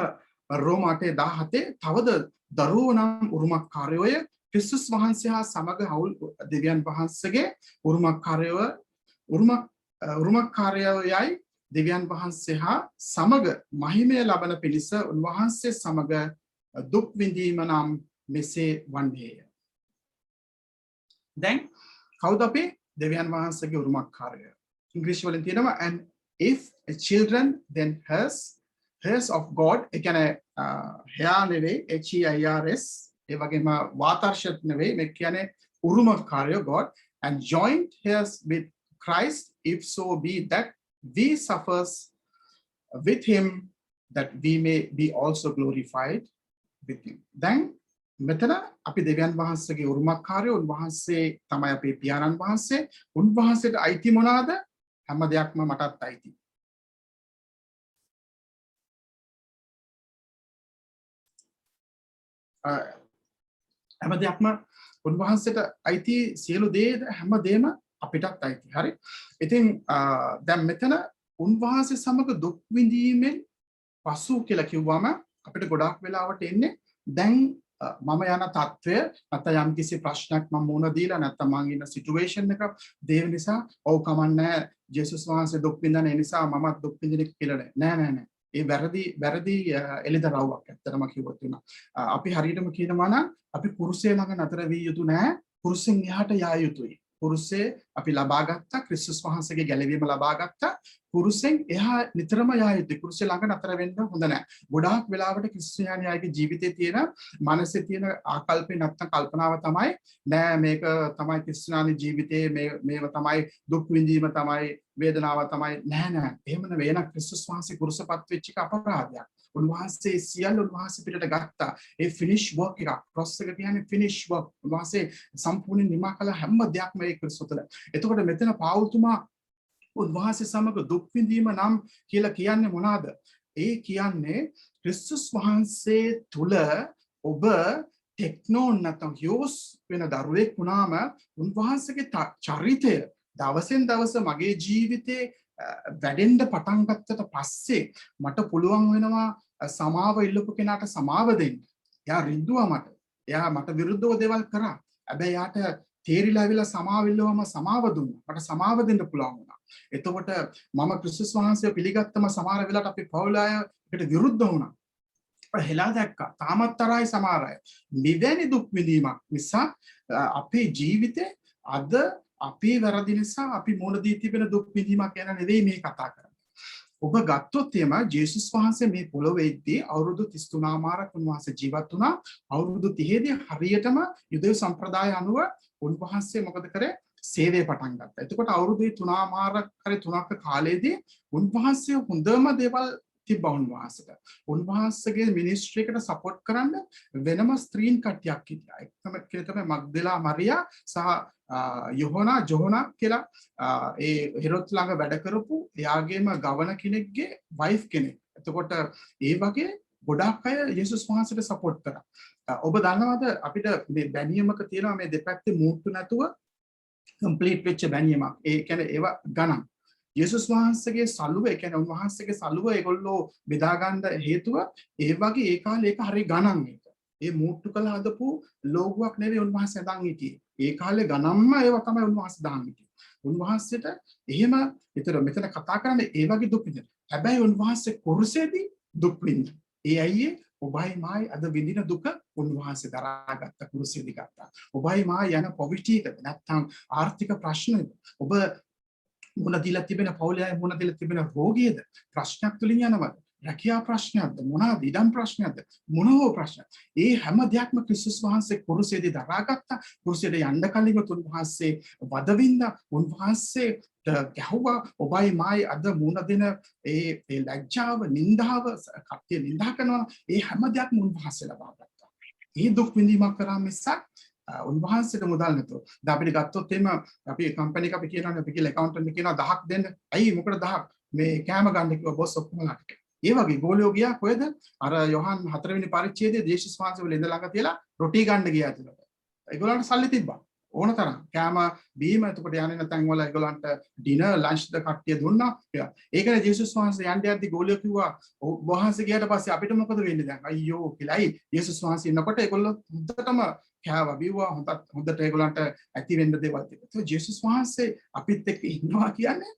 A: රෝම 8:17 තවද දරුවෝ නම් උරුමකාරයෝය ක්‍රිස්තුස් වහන්සේ හා සමග හවුල් දෙවියන් වහන්සේගේ උරුමකාරයෝයයි දෙවියන් වහන්සේ හා සමග මහිමය ලබන පිණිස උන්වහන්සේ සමග දුක් විඳීම නම් මෙසේ වන්නේය. දැන් කවුද අපි දෙවියන් වහන්සේගේ උරුමකාරය? ඉංග්‍රීසි වලින් තියෙනවා and if a children then heirs of God. ඒ කියන්නේ heir නෙවෙයි HEIRS ඒ වගේම වාතාර්ශත් නෙවෙයි මේ කියන්නේ උරුමකාරය God and joint heirs with Christ if so be that we suffers with him that we may be also glorified with him. Then මෙතන අපි දෙවියන් වහන්සේගේ උරුමකාරයෝ උන්වහන්සේ තමයි අපේ පියාණන් වහන්සේ. උන්වහන්සේට අයිති මොනවාද? හැම දෙයක්ම මටත් අයිති. හැම දෙයක්ම උන්වහන්සේට අයිති සියලු දේ හැම දෙම අපිටත් අයිති. හරි. ඉතින් දැන් මෙතන උන්වහන්සේ සමග දුක් විඳීමෙන් පසු කියලා කිව්වම අපිට ගොඩාක් වෙලාවට එන්නේ දැන් මම යන තත්ත්වය නැත්නම් යම් කිසි ප්‍රශ්නයක් මම මුණ දීලා නැත්නම් මං ඉන්න සිටුේෂන් එක දේව නිසා ඔව් කමන්නේ ජේසුස් වහන්සේ දුක් විඳන නිසා මමත් දුක් විඳින කියලා නෑ. ඒ වැරදි එළිදරව්වක් ඇත්තටම කිව්වොත් උනා. අපි හරියටම කියනවා නම් අපි කුරුසය ළඟ නතර විය යුතු නෑ. කුරුසෙන් එහාට යා යුතුයි. කුරුසේ අපි ලබා ගත්තා ක්‍රිස්තුස් වහන්සේගේ ගැලවීම ලබා ගත්තා. කුරුසෙන් එහා නිතරම යා යුතුයි. කුරුසේ ළඟ නතර වෙන්න හොඳ නෑ. ගොඩාක් වෙලාවට ක්‍රිස්තියානියාගේ ජීවිතයේ තියෙන මනසේ තියෙන ආකල්පේ නැත්තම් කල්පනාව තමයි නෑ මේක තමයි ක්‍රිස්තියානි ජීවිතයේ මේව තමයි දුක් විඳීම තමයි වේදනාව තමයි නෑ. එහෙම නෙවෙයි. එන ක්‍රිස්තුස් වහන්සේ කුරුසපත් වෙච්ච එක අපරාධයක්. උන්වහන්සේ සියල්ල උන්වහන්සේ පිටට ගත්තා. ඒ ෆිනිෂ් වර්ක් එක ක්‍රොස් එක කියන්නේ ෆිනිෂ් වර්ක්. උන්වහන්සේ සම්පූර්ණ නිමා කළ හැම දෙයක්ම ඒ ක්‍රිස්තුස් තුළ. එතකොට මෙතන පාවුල්තුමා උන්වහන්සේ සමග දුක් විඳීම නම් කියලා කියන්නේ මොනවාද? ඒ කියන්නේ ක්‍රිස්තුස් වහන්සේ තුළ ඔබ ටෙක්නෝන් නැත්නම් යෝස් වෙන දරුවෙක් වුණාම උන්වහන්සේගේ චරිතය දවසෙන් දවස මගේ ජීවිතේ වැඩෙන්න පටන් ගත්තට පස්සේ මට පුළුවන් වෙනවා සමාව ඉල්ලපු කෙනාට සමාව දෙන්න. එයා රිද්දුවා මට. එයා මට විරුද්ධව දේවල් කරා. හැබැයි යාට තේරිලා ඇවිල්ලා සමාව ඉල්ලුවම සමාව දුන්නා. මට සමාව දෙන්න පුළුවන් වුණා. එතකොට මම ක්‍රිස්තුස් වහන්සේව පිළිගත්තම සමහර වෙලාවට අපි පවුල් අයට විරුද්ධ වුණා. හෙලා දැක්කා. තාමත් තරයි සමහර අය. මෙවැනි දුක් විඳීමක් නිසා අපේ ජීවිතේ අද අපේ වැරදි නිසා අපි මුණ දී තිබෙන දුක් විඳීමක් ගැන නෙවෙයි මේ කතා කරන්නේ. ඔබ ගත්තොත් එම ජේසුස් වහන්සේ මේ පොළොවේදී අවුරුදු 33 මාරක් උන්වහන්සේ ජීවත් වුණා. අවුරුදු 30 දී හරියටම යුදෙව් සම්ප්‍රදාය අනුව උන්වහන්සේ මොකද කරේ? සේවය පටන් ගත්තා. එතකොට අවුරුදු 3 මාරක් හරි 3ක කාලයේදී උන්වහන්සේ හොඳම දේවල් තිබ්බා උන්වහන්සේට. උන්වහන්සේගේ මිනිස්ට්‍රි එකට සපෝට් කරන්න වෙනම ස්ත්‍රීන් කට්ටියක් හිටියා. එකම තමයි මග්දලා මරියා සහ ජොහනා කියලා ඒ හෙරොද් ළඟ වැඩ කරපු එයාගේම ගවන කෙනෙක්ගේ වයිෆ් කෙනෙක්. එතකොට ඒ වගේ ගොඩාක් අය යේසුස් වහන්සේට සපෝට් කරා. ඔබ දන්නවද අපිට මේ බැනියමක තියෙනවා මේ දෙපැත්තේ මූට්ටු නැතුව කම්ප්ලීට් වෙච්ච බැනියමක්. ඒ කියන්නේ ඒවා ගණන්. යේසුස් වහන්සේගේ සල්ුව ඒ කියන්නේ උන්වහන්සේගේ සල්ුව ඒගොල්ලෝ බෙදා ගන්න හේතුව ඒ වගේ ඒ කාලේ ඒක හරි ගණන් එක. ඒ මූට්ටු කළ හදපු ලෝගුවක් නෙවෙයි උන්වහන්සේ දාන් හිටියේ. ඒ කාලේ ගණන්ම ඒවා තමයි උන්වහන්සේ දාන් හිටියේ. උන්වහන්සේට එහෙම මෙතන කතා කරන්නේ ඒ වගේ දුක් විඳින. හැබැයි උන්වහන්සේ කුරුසේදී දුක් විඳින. ඒ අයියේ ඔබයි මායි අද විඳින දුක උන්වහන්සේ දරාගත්ත කුරුසේදී ගත්තා. ඔබයි මායි යන පොවිටි එක නැත්නම් ආර්ථික ප්‍රශ්නද ඔබ මුණ දීලා තිබෙන පෞලයයි මුණ දීලා තිබෙන රෝගියද ප්‍රශ්නයක් තුලින් යනවද? රැකියා ප්‍රශ්නයක්ද? මොනවාද? ඉඩම් ප්‍රශ්නයක්ද? මොනවෝ ප්‍රශ්න. ඒ හැම දෙයක්ම ක්‍රිස්තුස් වහන්සේ කුරුසේදී දරාගත්තා. කුරුසේට යන්න කලින් උන්වහන්සේ වදවින්දා. උන්වහන්සේ ගැහුවා. ඔබයි මායි අද මුණ දෙන ඒ ලැජ්ජාව, නින්දාව, කට්ටිය නින්දා කරනවා. ඒ හැම දෙයක්ම උන්වහන්සේ ලබා ගත්තා. ඒ දුක් විඳීමක් කරා මිසක් උන්වහන්සේට මුදල් නැතුව. දැන් අපිට ගත්තොත් එහෙම අපි කම්පැනි එක අපි කියනවානේ අපි කියලා ඇකවුන්ටන්ට් කියනවා 1000ක් දෙන්න. ඇයි මොකද 1000ක්? මේ කෑම ගන්න කිව්වා බොස් ඔක්කොමලාට. ඒ වගේ ගෝලියෝ ගියා කොහෙද? අර යොහන් 4 වෙනි පරිච්ඡේදයේ දේශස් වහන්සේ වල ඉඳ ළඟ තියලා රොටි ගන්න ගියා ඇතුළට. ඒගොල්ලන්ට සල්ලි තිබ්බා. ඕන තරම්. කෑම බීම එතකොට යන්නේ තැන් වල ඒගොල්ලන්ට ඩිනර් ලන්ච් ද කට්ටිය දුන්නා. ඒකනේ ජේසුස් වහන්සේ යන්න යද්දි ගෝලියෝ කිව්වා වහන්සේ ගියාට පස්සේ අපිට මොකද වෙන්නේ දැන්? අයියෝ කියලායි ජේසුස් වහන්සේ ඉන්නකොට ඒගොල්ලෝ හොඳටම කෑවා බිව්වා හොඳට ඒගොල්ලන්ට ඇති වෙන්න දේවල් තිබ්බා. ඒක ජේසුස් වහන්සේ අපිත් එක්ක ඉන්නවා කියන්නේ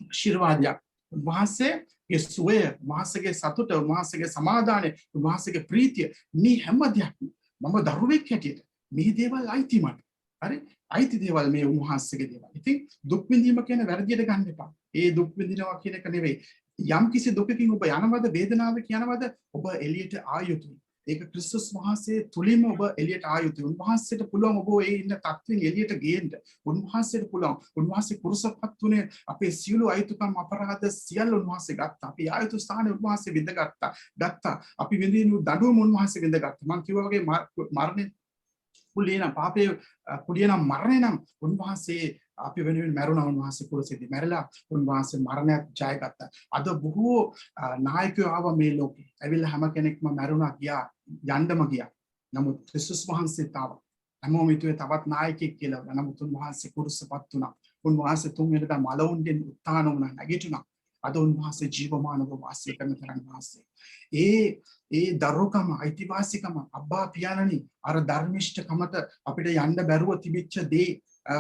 A: ආශිර්වාදයක්. වහන්සේගේ සුවය, වහන්සේගේ සතුට, වහන්සේගේ සමාදානය, වහන්සේගේ ප්‍රීතිය මේ හැම දෙයක්ම මම දරුවෙක් හැටියට මේ දේවල් අයිති මට. හරි? අයිති දේවල් මේ උන්වහන්සේගේ දේවල්. ඉතින් දුක් විඳීම කියන වැරදියට ගන්න එපා. ඒ දුක් විඳිනවා කියන එක නෙවෙයි. යම් කිසි දුකකින් ඔබ යනවද වේදනාවක යනවද ඔබ එළියට ආයුතුයි. ඒක ක්‍රිස්තුස් වහන්සේ තුලින්ම ඔබ එළියට ආයුතුයි. උන්වහන්සේට පුළුවන් ඔබ ඒ ඉන්න තත්ත්වෙන් එළියට ගේන්න. උන්වහන්සේට පුළුවන්. උන්වහන්සේ කුරුසපත් තුනේ අපේ සියලු අයිතුකම් අපරාධ සියල්ල උන්වහන්සේ ගත්තා. අපි ආයුතු ස්ථානේ උන්වහන්සේ විඳගත්තා. අපි විඳිනු දඬුවම උන්වහන්සේ විඳගත්තා. මම කිව්වා වගේ මරණය කුලියන පාපේ කුලියන මරණය නම් උන්වහන්සේ අපි වෙනුවෙන් මැරුණා. උන්වහන්සේ කුරුසේදී මැරලා උන්වහන්සේ මරණයක් ජයගත්තා. අද බොහෝ නායකයෝ ආව මේ ලෝකේ. ඇවිල්ලා හැම කෙනෙක්ම මැරුණා ගියා යන්නම ගියා. නමුත් ක්‍රිස්තුස් වහන්සේ තාව හැමෝම හිතුවේ තවත් නායකයෙක් කියලා. නමුත් උන්වහන්සේ කුරුසපත් වුණා. උන්වහන්සේ තුන්වෙනිදා මලවුන්ගෙන් උත්ථාන වුණා, නැගිටිනා. අද උන්වහන්සේ ජීවමානව වාසය කරන තරම් වාසය. ඒ දරුකම අයිතිවාසිකම අබ්බා පියාණනි අර ධර්මිෂ්ඨකමට අපිට යන්න බැරුව තිබිච්ච දේ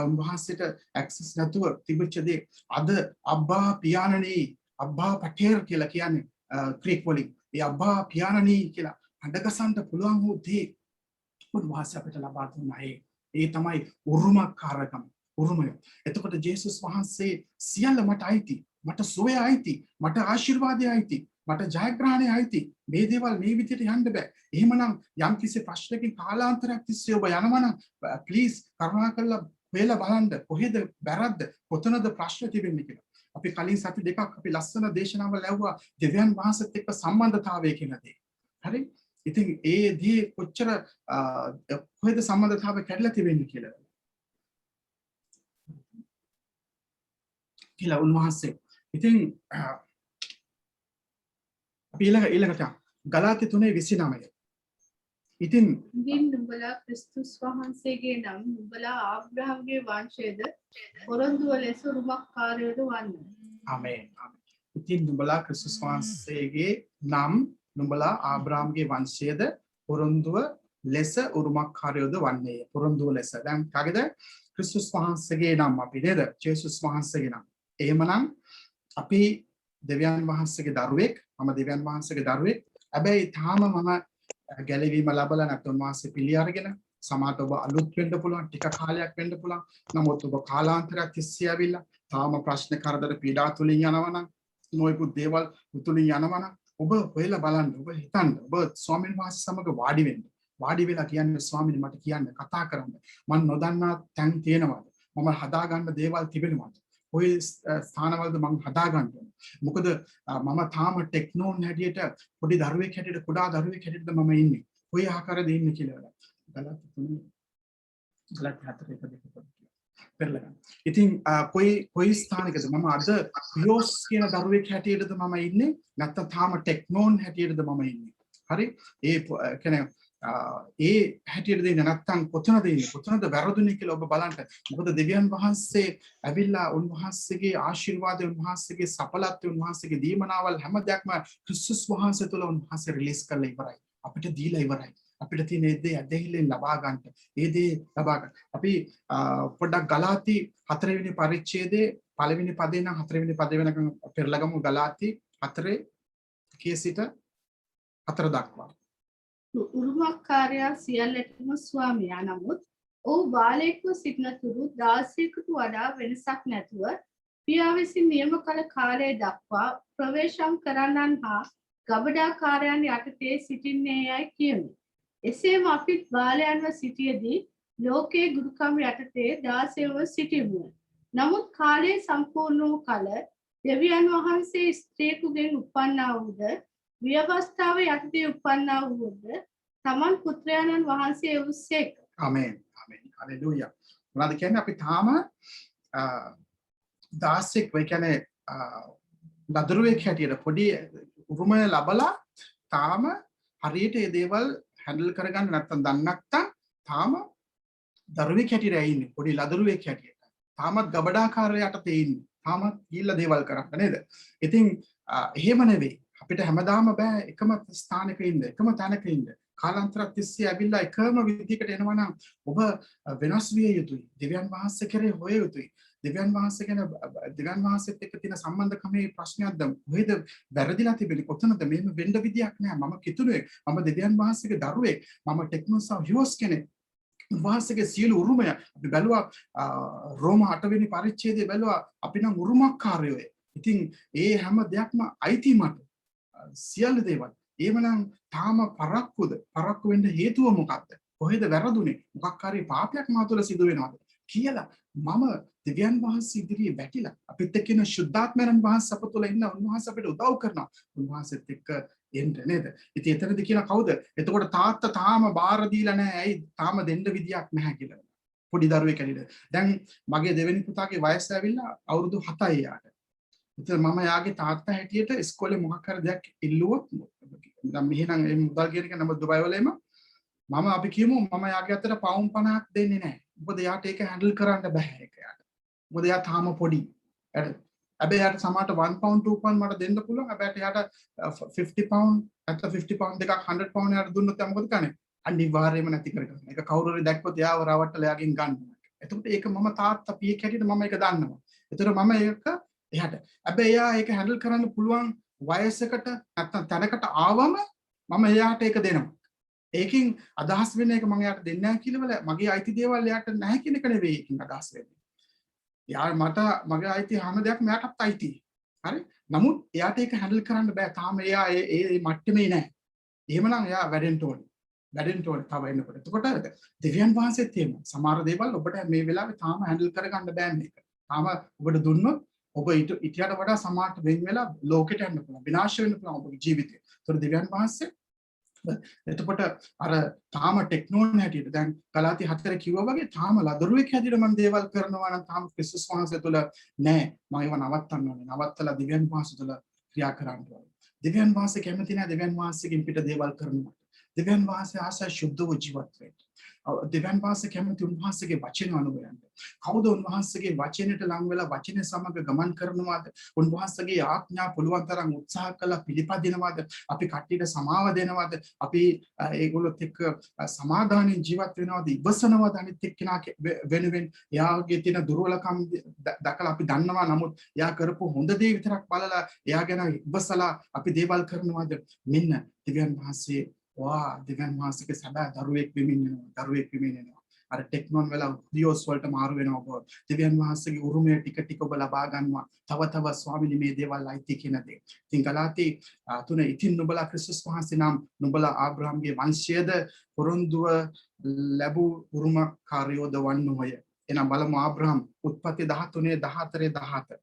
A: උන්වහන්සේට ඇක්සස් නැතුව තිබිච්ච දේ අද අබ්බා පියාණනි අබ්බා පටේර් කියලා කියන්නේ ක්‍රීක් වලින් ඒ අබ්බා පියාණනි කියලා හඬගසන්න පුළුවන් වූ දේ උන්වහන්සේ අපිට ලබා දුන්නා. ඒ තමයි උරුමකාරකම උරුමය. එතකොට ජේසුස් වහන්සේ සියල්ල මට අයිති, මට සුවය අයිති, මට ආශිර්වාදය අයිති, මට ජයග්‍රහණය අයිති. මේ දේවල් මේ විදිහට යන්න බෑ. එහෙමනම් යම් කිසි ප්‍රශ්නකින් කාලාන්තරයක් තිස්සේ ඔබ යනවා නම් ප්ලීස් කරුණාකරලා හොයලා බලන්න කොහෙද වැරද්ද, කොතනද ප්‍රශ්න තිබෙන්නේ කියලා. අපි කලින් සති දෙකක් අපි ලස්සන දේශනාවල් ලැබුවා දෙවියන් වහන්සේත් එක්ක සම්බන්ධතාවය කියන දේ. හරි? ඉතින් ඒ දේ කොච්චර කොහෙද සම්බන්ධතාවය කැඩලා තිබෙන්නේ කියලා. කියලා උන්වහන්සේ. ඉතින් අපි ඊළඟට ගලාති 3:29. ඉතින්
B: නුඹලා ක්‍රිස්තුස් වහන්සේගේ නම් නුඹලා ආබ්‍රහම්ගේ වංශයේද පොරොන්දුව ලෙස උරුමකාරයෝ වන්න.
A: ආමේන්. ඉතින් නුඹලා ක්‍රිස්තුස් වහන්සේගේ නම් නුඹලා ආබ්‍රහම්ගේ වංශයේද පොරොන්දුව ලෙස උරුමකාරයෝද වන්නේ. පොරොන්දුව ලෙස. දැන් කාගේද? ක්‍රිස්තුස් වහන්සේගේ නම් අපි නේද? ජේසුස් වහන්සේගේ නම්. එහෙමනම් අපි දෙවියන් වහන්සේගේ දරුවෙක්, මම දෙවියන් වහන්සේගේ දරුවෙක්. හැබැයි තාම මම ගැලවීම ලැබලා නැත්නම් වහන්සේ පිළි අරගෙන සමහරට ඔබ අලුත් වෙන්න පුළුවන්, ටික කාලයක් වෙන්න පුළුවන්. නමුත් ඔබ කාලාන්තරයක් තිස්සේ ආවිල්ලා තාම ප්‍රශ්න කරදර පීඩා තුලින් යනවා නම්, නොයෙකුත් දේවල් තුලින් යනවා නම් ඔබ හොයලා බලන්න, ඔබ හිතන්න, ඔබ ස්වාමීන් වහන්සේ සමග වාඩි වෙන්න. වාඩි වෙලා කියන්නේ ස්වාමීනි මට කියන්න, කතා කරන්න. මම නොදන්නා තැන් තියෙනවද? මම හදාගන්න දේවල් තිබෙනවද? ඔය ස්ථානවලද මම හදාගන්න ඕනේ. මොකද මම තාම ටෙක්නෝන් හැටියට පොඩි දරුවෙක් හැටියට කුඩා දරුවෙක් හැටියට මම ඉන්නේ. කොයි ආකාරද ඉන්නේ කියලා. ගලත් හතරේ පෙරලගන්න. ඉතින් කොයි ස්ථානකද මම අද යෝස් කියන දරුවෙක් හැටියටද මම ඉන්නේ නැත්නම් තාම ටෙක්නෝන් හැටියටද මම ඉන්නේ. හරි? ඒ කියන්නේ ඒ හැටියට දෙන්නේ නැත්නම් කොතනද ඉන්නේ, කොතනද වැරදුනේ කියලා ඔබ බලන්න. මොකද දෙවියන් වහන්සේ ඇවිල්ලා උන්වහන්සේගේ ආශිර්වාදය, උන්වහන්සේගේ සඵලත්වය, උන්වහන්සේගේ දීමනාවල් හැම දෙයක්ම ක්‍රිස්තුස් වහන්සේ තුළ උන්වහන්සේ රිලීස් කරලා ඉවරයි. අපිට දීලා ඉවරයි. අපිට තියෙන දේ ඇදහිල්ලෙන් ලබා ගන්න. ඒ දේ ලබා ගන්න. අපි පොඩ්ඩක් ගලාති 4 වෙනි පරිච්ඡේදයේ පළවෙනි පදේ නම් 4 වෙනි පදේ වෙනකන් පෙරලගමු. ගලාති 4 කී සිට 4 දක්වා.
B: උරුමකාරයා සියල්ලටම ස්වාමියා නමුත් ඔහු බාලයෙක්ව සිටිනතුරු දාසියෙකුට වඩා වෙනසක් නැතුව පියා විසින් නියම කළ කාලය දක්වා ප්‍රවේශම් කරන්නන් හා ගබඩාකාරයන් යටතේ සිටින්නේ යයි කියමි. එසේම අපිත් බාලයන්ව සිටියේදී ලෝකයේ ගුරුකම් යටතේ දාසයව සිටිමු. නමුත් කාලය සම්පූර්ණ වූ කල දෙවියන් වහන්සේ ස්ත්‍රියකුගෙන් උපන්නා වූද ව්‍යවස්ථාව යටතේ උපන්නා වූද තමන් පුත්‍රයන්න් වහන්සේ වූසේක.
A: ආමේන්. ආමේන්. හලෙලූයා. මොනවද කියන්නේ අපි තාම දාසෙක් වෙ කියන්නේ දරුවෙක් හැටියට පොඩි උරුමය ලබලා තාම හරියට මේ දේවල් හැන්ඩල් කරගන්න නැත්නම් දන්නේ නැත්නම් තාම දරුවෙක් හැටියට ඉන්නේ. පොඩි ලදරුවෙක් හැටියට. තාමත් ගබඩාකාරයට තේින්නේ. තාමත් ගිහිල්ලා දේවල් කරන්න නේද? ඉතින් එහෙම නෙවෙයි. අපිට හැමදාම බෑ එකම ස්ථානයක ඉන්න, එකම තැනක ඉන්න. කාලාන්තරයක් තිස්සේ ඇවිල්ලා එකම විදිහකට එනවා නම් ඔබ වෙනස් විය යුතුයි. දෙවියන් වහන්සේ කෙරේ හොය යුතුයි. දෙවියන් වහන්සේ ගැන දෙවියන් වහන්සේත් එක්ක තියෙන සම්බන්ධකමේ ප්‍රශ්නයක්ද කොහෙද වැරදිලා තිබෙන්නේ? කොතනද මෙහෙම වෙන්න විදියක් නෑ. මම කිතුනේ මම දෙවියන් වහන්සේගේ දරුවෙක්. මම ටෙක්නෝසා හියෝස් කෙනෙක්. වහන්සේගේ සියලු උරුමය අපි බැලුවා රෝම 8 වෙනි පරිච්ඡේදයේ බැලුවා අපි නම් උරුමකාරයෝ. ඉතින් ඒ හැම දෙයක්ම අයිති මට. සියලු දේවල්. එහෙමනම් තාම පරක්කු වෙන්න හේතුව මොකක්ද? කොහෙද වැරදුනේ? මොකක් හරි පාපයක් මා තුළ සිදු වෙනවද කියලා මම දෙවියන් වහන්සේ ඉදිරියේ වැටිලා අපිත් එක්ක ඉන්න ශුද්ධාත්මයන් වහන්සේ අප තුළ ඉන්න උන්වහන්සේ අපිට උදව් කරනවා. උන්වහන්සේත් එක්ක එන්න නේද? ඉතින් එතනදී කියන කවුද? එතකොට තාත්තා තාම බාර දීලා නැහැ. ඇයි? තාම දෙන්න විදියක් නැහැ කියලා. පොඩි දරුවෙක් ඇවිල්ලා. දැන් මගේ දෙවෙනි පුතාගේ වයස ඇවිල්ලා අවුරුදු 7යි යාට. ඉතින් මම යාගේ තාත්තා හැටියට ඉස්කෝලේ මොකක් හරි දෙයක් ඉල්ලුවොත් දැන් මෙහෙනම් මුදල් කියන එක නම දුබයි වලේම මම අපි කියමු මම යාගේ අතට පවුම් 50ක් දෙන්නේ නැහැ. මොකද යාට ඒක හැන්ඩල් කරන්න බෑ ඒක යාට. මොකද යා තාම පොඩි. හැබැයි යාට සමහරට 1 pound 2 pound මට දෙන්න පුළුවන්. හැබැයි යාට 50 pound නැත්නම් 50 pound දෙකක් 100 pound යාට දුන්නොත් යා මොකද කරන්නේ? අනිවාර්යයෙන්ම නැති කරගන්න. ඒක කවුරු හරි දැක්කොත් යාව රවට්ටලා යාගෙන් ගන්නවා. එතකොට ඒක මම තාත්තා පියෙක් හැටියට මම ඒක දන්නවා. එතකොට මම ඒක එයාට හැබැයි එයා ඒක හැන්ඩල් කරන්න පුළුවන් වයසකට නැත්නම් තැනකට ආවම මම එයාට ඒක දෙනවා. ඒකෙන් අදහස් වෙන එක මම එයාට දෙන්නේ නැහැ කියලා මගේ අයිති දේවල් එයාට නැහැ කියන එක නෙවෙයි ඒකෙන් අදහස් වෙන්නේ. එයා මට මගේ අයිති හැම දෙයක්ම එයාටත් අයිතියි. හරි? නමුත් එයාට ඒක හැන්ඩල් කරන්න බෑ. තාම එයා ඒ මට්ටමේ නැහැ. එහෙමනම් එයා වැඩෙන්න ඕනේ. වැඩෙන්න ඕනේ තව එනකොට. එතකොට දෙවියන් වහන්සේත් එහෙම. සමහර දේවල් ඔබට මේ වෙලාවේ තාම හැන්ඩල් කරගන්න බෑ මේක. තාම ඔබට දුන්නොත් ඔබ ඊටට වඩා සමාජයට වෙන් වෙලා ලෝකෙට යන්න පුළුවන්. විනාශ වෙන්න පුළුවන් ඔබගේ ජීවිතේ. ඒතකොට දෙවියන් වහන්සේ එතකොට අර තාම ටෙක්නෝලොජි හැටියට දැන් ගලාති 4 කිව්වා වගේ තාම ලදරුවෙක් හැටියට මම දේවල් කරනවා නම් තාම ක්‍රිස්තුස් වහන්සේ තුළ නෑ. මම ඒව නවත්තන්න ඕනේ. නවත්තලා දෙවියන් වහන්සේ තුළ ක්‍රියා කරන්න ඕනේ. දෙවියන් වහන්සේ කැමති නෑ දෙවියන් වහන්සේගෙන් පිට දේවල් කරනවා. දෙවියන් වහන්සේ ආසයි සුද්ධව ජීවත් වෙන්න. දෙවියන් වහන්සේ කැමති උන්වහන්සේගේ වචන අනුගමනය. කවුද උන්වහන්සේගේ වචනයට ලං වෙලා වචනේ සමග ගමන් කරනවාද? උන්වහන්සේගේ ආඥා පුළුවන් තරම් උත්සාහ කළා පිළිපදිනවාද? අපි කට්ටියට සමාව දෙනවාද? අපි ඒගොල්ලොත් එක්ක සමාදානයෙන් ජීවත් වෙනවාද? ඉවසනවාද අනිත් එක්කෙනා වෙනුවෙන්? එයාගේ තියෙන දුර්වලකම් දැකලා අපි දන්නවා. නමුත් එයා කරපු හොඳ දේ විතරක් බලලා එයා ගැන ඉවසලා අපි දේවල් කරනවාද? මෙන්න දෙවියන් වහන්සේ දෙවියන් වහන්සේගේ සැබෑ දරුවෙක් වෙමින් එනවා. අර ටෙක්නොන් වල ඩියෝස් වලට මාරු වෙනවා ඔබ. දෙවියන් වහන්සේගේ උරුමය ටික ටික ඔබ ලබා ගන්නවා. තව ස්වාමීනි මේ දේවල් අයිති කියන දේ. ඉතින් ගලාති 3 ඉතින් නුඹලා ක්‍රිස්තුස් වහන්සේ නම් නුඹලා ආබ්‍රහම්ගේ වංශයේද පොරොන්දුව ලැබූ උරුමකාරයෝද වන්නෝය. එනම් බලමු ආබ්‍රහම් උත්පත්ති 13:14-17.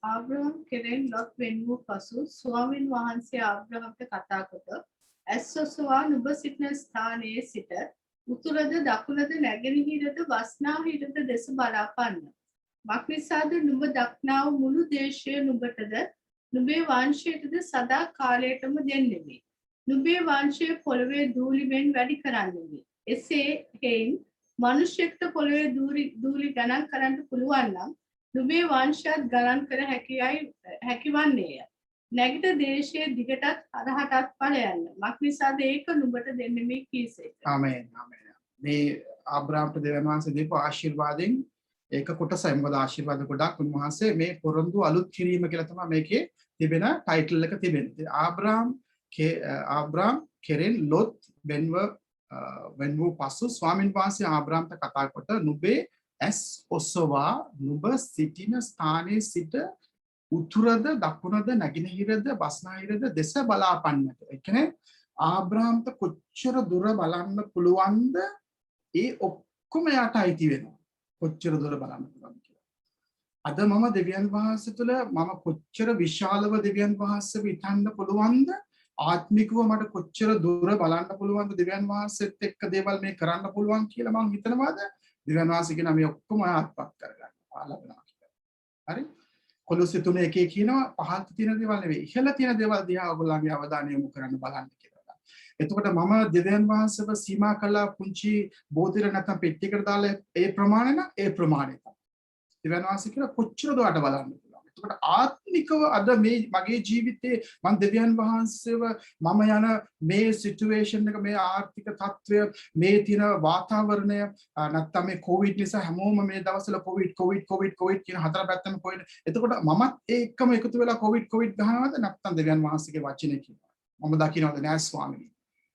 B: ආබ්‍රහම් කෙරෙන් ලොත් වෙන් වූ පසු ස්වාමින් වහන්සේ ආබ්‍රහම්ට කතා කොට ඇස්සොසවා නුඹ සිටින ස්ථානයේ සිට උතුරද දකුණද නැගෙනහිරද වස්නාහිරද දෙස බලාපන්න. මක්නිසාද නුඹ දක්නා වූ මුළු දේශය නුඹටද නුඹේ වංශයටද සදා කාලයටම දෙන්නෙමි. නුඹේ වංශය පොළවේ ධූලිවෙන් වැඩි කරන්නෙමි. එසේ හේන් මනුෂ්‍යෙක්ට පොළවේ ධූලි ගණන් කරන්න පුළුවන් නම් නුඹේ වංශයත් ගණන් කර හැකිවන්නේය. නැගිට දේශයේ දිගටත් හරහටත් ඵලයන්න. මක්නිසාද ඒක නුඹට දෙන්නෙමි කීසේක.
A: ආමේන්. මේ ආබ්‍රහම්ට දෙවියන් වහන්සේ දීපු ආශිර්වාදෙන් ඒක කොටසයි. මොකද ආශිර්වාද ගොඩක් උන්වහන්සේ මේ පොරොන්දු අලුත් කිරීම කියලා තමයි මේකේ තිබෙන ටයිටල් එක තිබෙන්නේ. ආබ්‍රහම් කෙරෙන් ලොත් වෙන් වූ පසු ස්වාමීන් වහන්සේ ආබ්‍රහම්ට කතා කොට නුඹේ ඇස් ඔසවා නුඹ සිටින ස්ථානයේ සිට උතුරද දකුණද නැගෙනහිරද බස්නාහිරද දෙස බලාපන්නට. ඒ කියන්නේ ආබ්‍රහම්ට කොච්චර දුර බලන්න පුළුවන්ද ඒ ඔක්කොම යාට අයිති වෙනවා. කොච්චර දුර බලන්න පුළුවන්ද කියලා. අද මම දෙවියන් වහන්සේ තුළ මම කොච්චර විශාලව දෙවියන් වහන්සේව ඉතන්න පුළුවන්ද? ආත්මිකව මට කොච්චර දුර බලන්න පුළුවන්ද දෙවියන් වහන්සේත් එක්ක දේවල් මේ කරන්න පුළුවන් කියලා මම හිතනවාද? දෙවියන් වහන්සේ කියන මේ ඔක්කොම ආත්මත් කරගන්න ආලබනවා කියලා. හරි? කොලොස්සේ 3:1 කියනවා පහත් තියෙන දේවල් නෙවෙයි ඉහළ තියෙන දේවල් දිහා ඔයගොල්ලන්ගේ අවධානය යොමු කරන්න බලන්න කියලා. එතකොට මම දෙවියන් වහන්සේව සීමා කළා පුංචි බෝධිර නැත්නම් පෙට්ටියකට දාලා ඒ ප්‍රමාණය නම් ඒ ප්‍රමාණය තමයි. දෙවියන් වහන්සේ කියලා කොච්චර දුරට බලන්න පුළුවන්. එතකොට ආත්මිකව අද මේ මගේ ජීවිතේ මම දෙවියන් වහන්සේව මම යන මේ සිටුේෂන් එක මේ ආර්ථික තත්ත්වය මේ තියෙන වාතාවරණය නැත්තම් මේ කොවිඩ් නිසා හැමෝම මේ දවස්වල කොවිඩ් කියන හතර පැත්තම කොවිඩ්. එතකොට මමත් ඒකම එකතු වෙලා කොවිඩ් ගහනවද නැත්තම් දෙවියන් වහන්සේගේ වචනේ කියනවා. මම දකින්නවද නෑ ස්වාමීනි.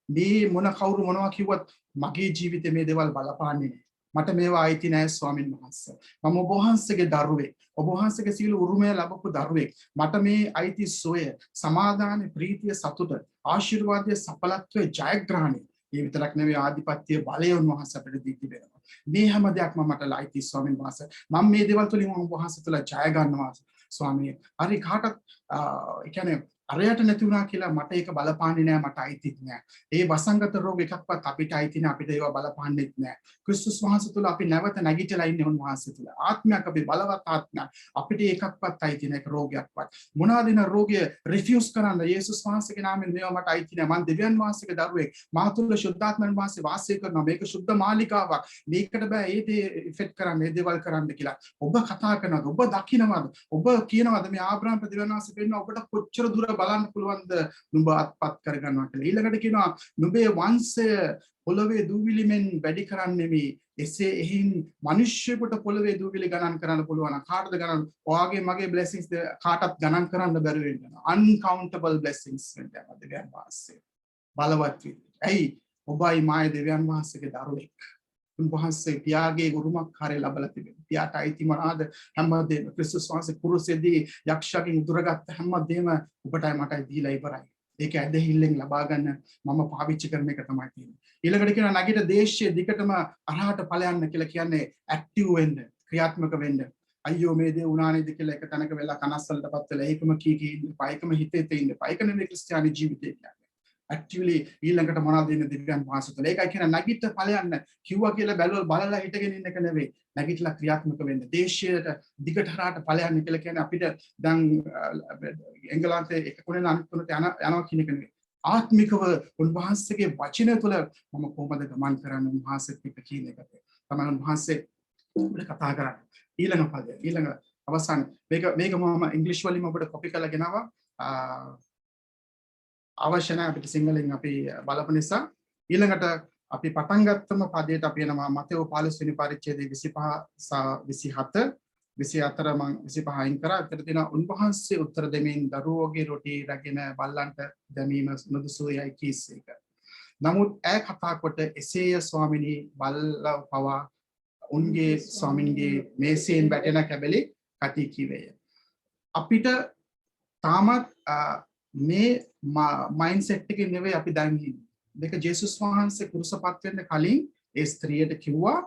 A: මේ මොන කවුරු මොනවා කිව්වත් මගේ ජීවිතේ මේ දේවල් බලපාන්නේ නෑ. මට මේවා අයිති නෑ ස්වාමීන් වහන්සේ. මම ඔබ වහන්සේගේ දරුවෙක්. ඔබ වහන්සේගේ සීල උරුමය ලැබපු දරුවෙක්. මට මේ අයිති සොය, සමාදාන, ප්‍රීතිය, සතුට, ආශිර්වාදයේ සඵලත්වයේ ජයග්‍රහණය. මේ විතරක් නෙවෙයි ආධිපත්‍ය බලය උන්වහන්සේ අපිට දී තිබෙනවා. මේ හැම දෙයක්ම මට අයිති ස්වාමීන් වහන්සේ. මම මේ දේවල් තුලින් ඔබ වහන්සේ තුල ජය ගන්නවා ස්වාමී. හරි කාටත් ඒ කියන්නේ අරයට නැති වුණා කියලා මට ඒක බලපාන්නේ නැහැ මට අයිතිත් නැහැ. ඒ වසංගත රෝග එකක්වත් අපිට අයිති නැහැ අපිට ඒවා බලපාන්නෙත් නැහැ. ක්‍රිස්තුස් වහන්සේ තුල අපි නැවත නැගිටලා ඉන්නේ උන්වහන්සේ තුල. ආත්මයක් අපි බලවත් ආත්මයක්. අපිට ඒකක්වත් අයිති නැහැ රෝගයක්වත්. මොනවාද දින රෝගය රිෆියුස් කරන්න යේසුස් වහන්සේගේ නාමයෙන් මේවා මට අයිති නැහැ. මං දෙවියන් වහන්සේගේ දරුවෙක්. මා තුල ශුද්ධාත්මයන් වහන්සේ වාසය කරනවා. මේක ශුද්ධ මාලිකාවක්. මේකට බෑ ඒ දේ ඉෆෙක්ට් කරන්න, ඒ දේවල් කරන්න කියලා. ඔබ කතා කරනවද? ඔබ දකින්නවද? ඔබ කියනවද මේ ආබ්‍රහම් ප්‍රතිවර්ණ වහන්සේ පෙන්න ඔබට කොච්චර දුර බලන්න පුළුවන්ද නුඹ අත්පත් කරගන්නවා කියලා. ඊළඟට කියනවා නුඹේ වංශය පොළවේ දූවිලි මෙන් වැඩි කරන්නේ මේ එසේ එහින් මිනිස්සුෙකුට පොළවේ දූවිලි ගණන් කරන්න පුළුවන්. කාටද ගණන්? ඔයාගේ මගේ blessings කාටත් ගණන් කරන්න බැරි වෙනවා. uncountable blessings වෙනවා දෙවියන් වහන්සේ. බලවත් විදිහට. ඇයි? ඔබයි මාය දෙවියන් වහන්සේගේ දරුවෙක්. උන්වහන්සේ පියාගේ උරුමකාරය ලබලා තිබෙනවා. පියාට අයිති මොනවාද? හැමදේම ක්‍රිස්තුස් වහන්සේ කුරුසෙදී යක්ෂයාගෙන් උදුරගත්ත හැමදේම ඔබටයි මටයි දීලා ඉවරයි. ඒක ඇදහිල්ලෙන් ලබා ගන්න මම පාවිච්චි කරන එක තමයි තියෙන්නේ. ඊළඟට කියන නගිට දේශයේ දිගටම අරහට ඵලයන් කියලා කියන්නේ ඇක්ටිව් වෙන්න, ක්‍රියාත්මක වෙන්න. අයියෝ මේ දේ උනා නේද කියලා එක තැනක වෙලා කනස්සලටපත් වෙලා ඒකම කී ඉන්න, පයිකම හිතේ තේ ඉන්න. පයික නෙමෙයි ක්‍රිස්තියානි ජීවිතය කියන්නේ. ඇක්ටිව්ලි ඊළඟට මොනවද දෙන දිව්‍යන් වහන්සේ තුළ. ඒකයි කියන නැගිට ඵලයන් කිව්වා කියලා බලලා හිටගෙන ඉන්න එක නෙවෙයි. නැගිටලා ක්‍රියාත්මක වෙන්න. දේශයට දිගට හරහට ඵලයන් කියලා කියන්නේ අපිට දැන් එංගලන්තේ එක කොනේ අනිත් කොනට යනවා කියන එක නෙවෙයි. ආත්මිකව උන්වහන්සේගේ වචනය තුළ මම කොහොමද ගමන් කරන්නේ උන්වහන්සේත් එක්ක කියන එකට. තමයි උන්වහන්සේ අපිට කතා කරන්නේ. ඊළඟ පදය ඊළඟ අවසාන මේක මම ඉංග්‍රීසි වලින් ඔබට කොපි කරලා ගෙනාවා. අවශ්‍ය නැහැ අපිට සිංහලෙන් අපි බලපු නිසා ඊළඟට අපි පටන් ගත්තම පදයට අපි යනවා මතෙව් 15 වෙනි පරිච්ඡේදයේ 25 සහ 27 24 මම 25 අයින් කරා. අතට තියෙනවා උන්වහන්සේ උත්තර දෙමින් දරුවෝගේ රොටි රැගෙන බල්ලන්ට දැමීම නුදුසුයයි කීසේක. නමුත් ඈ කතා කොට එසේය ස්වාමිනී බල්ලා පවා උන්ගේ ස්වාමින්ගේ මේසෙන් වැටෙන කැබලි කටි කිවේය. අපිට තාමත් මේ මයින්ඩ්සෙට් එකේ නෙවෙයි අපි දැන් ඉන්නේ. මේක ජේසුස් වහන්සේ කුරුසපත් වෙන්න කලින් ඒ ස්ත්‍රියට කිව්වා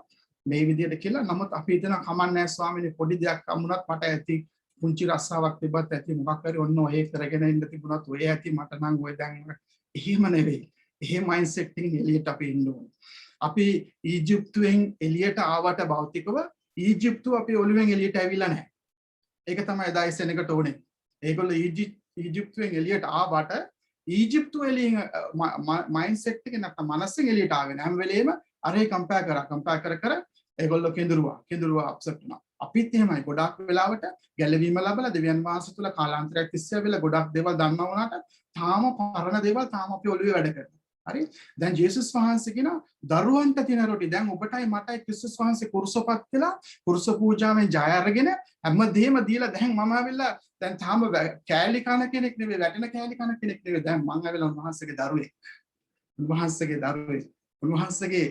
A: මේ විදිහට කියලා. නමුත් අපි හිතන කමන්නේ ස්වාමීනි පොඩි දෙයක් අමුණත් මට ඇති පුංචි රස්සාවක් තිබ්බත් ඇති මොකක් හරි ඔන්න ඔය කරගෙන ඉන්න තිබුණත් ඔය ඇති මට නම් ඔය දැන් එහෙම නෙවෙයි. එහෙම මයින්ඩ්සෙට් එකකින් එළියට අපි ඉන්න ඕනේ. අපි ඊජිප්තුවෙන් එළියට ආවට භෞතිකව ඊජිප්තුව අපි ඔළුවෙන් එළියට ඇවිල්ලා නැහැ. ඒක තමයි එදා ඉස්සෙනකට ඕනේ. ඒගොල්ලෝ ඊජිප්තුවෙන් එළියට ආවට ඊජිප්තුව එළියෙන් මයින්ඩ්සෙට් එක නැත්නම් මනසෙන් එළියට ආවේ නැහැ. හැම වෙලේම අරේ කම්පෙයාර් කර ඒගොල්ලෝ කෙඳුරුවා අප්සෙට් වුණා. අපිත් එහෙමයි ගොඩක් වෙලාවට ගැළවීම ලැබලා දෙවියන් වහන්සේ තුල කාලාන්තරයක් තිස්සේ වෙලා ගොඩක් දේවල් දන්නා වුණාට තාම පරණ දේවල් තාම අපි ඔළුවේ වැඩ කරනවා. හරි දැන් ජේසුස් වහන්සේ කියන දරුවන්ට තියෙන රොටි දැන් ඔබටයි මටයි ක්‍රිස්තුස් වහන්සේ කුරුසපත් වෙලා කුරුස පූජාවෙන් ජය අරගෙන හැමදේම දීලා දැන් මම ආවිල්ලා දැන් තාම කෑලි කන කෙනෙක් නෙවෙයි වැටෙන කෑලි කන කෙනෙක් නෙවෙයි දැන් මම ආවිල්ලා උන්වහන්සේගේ දරුවෙක් උන්වහන්සේගේ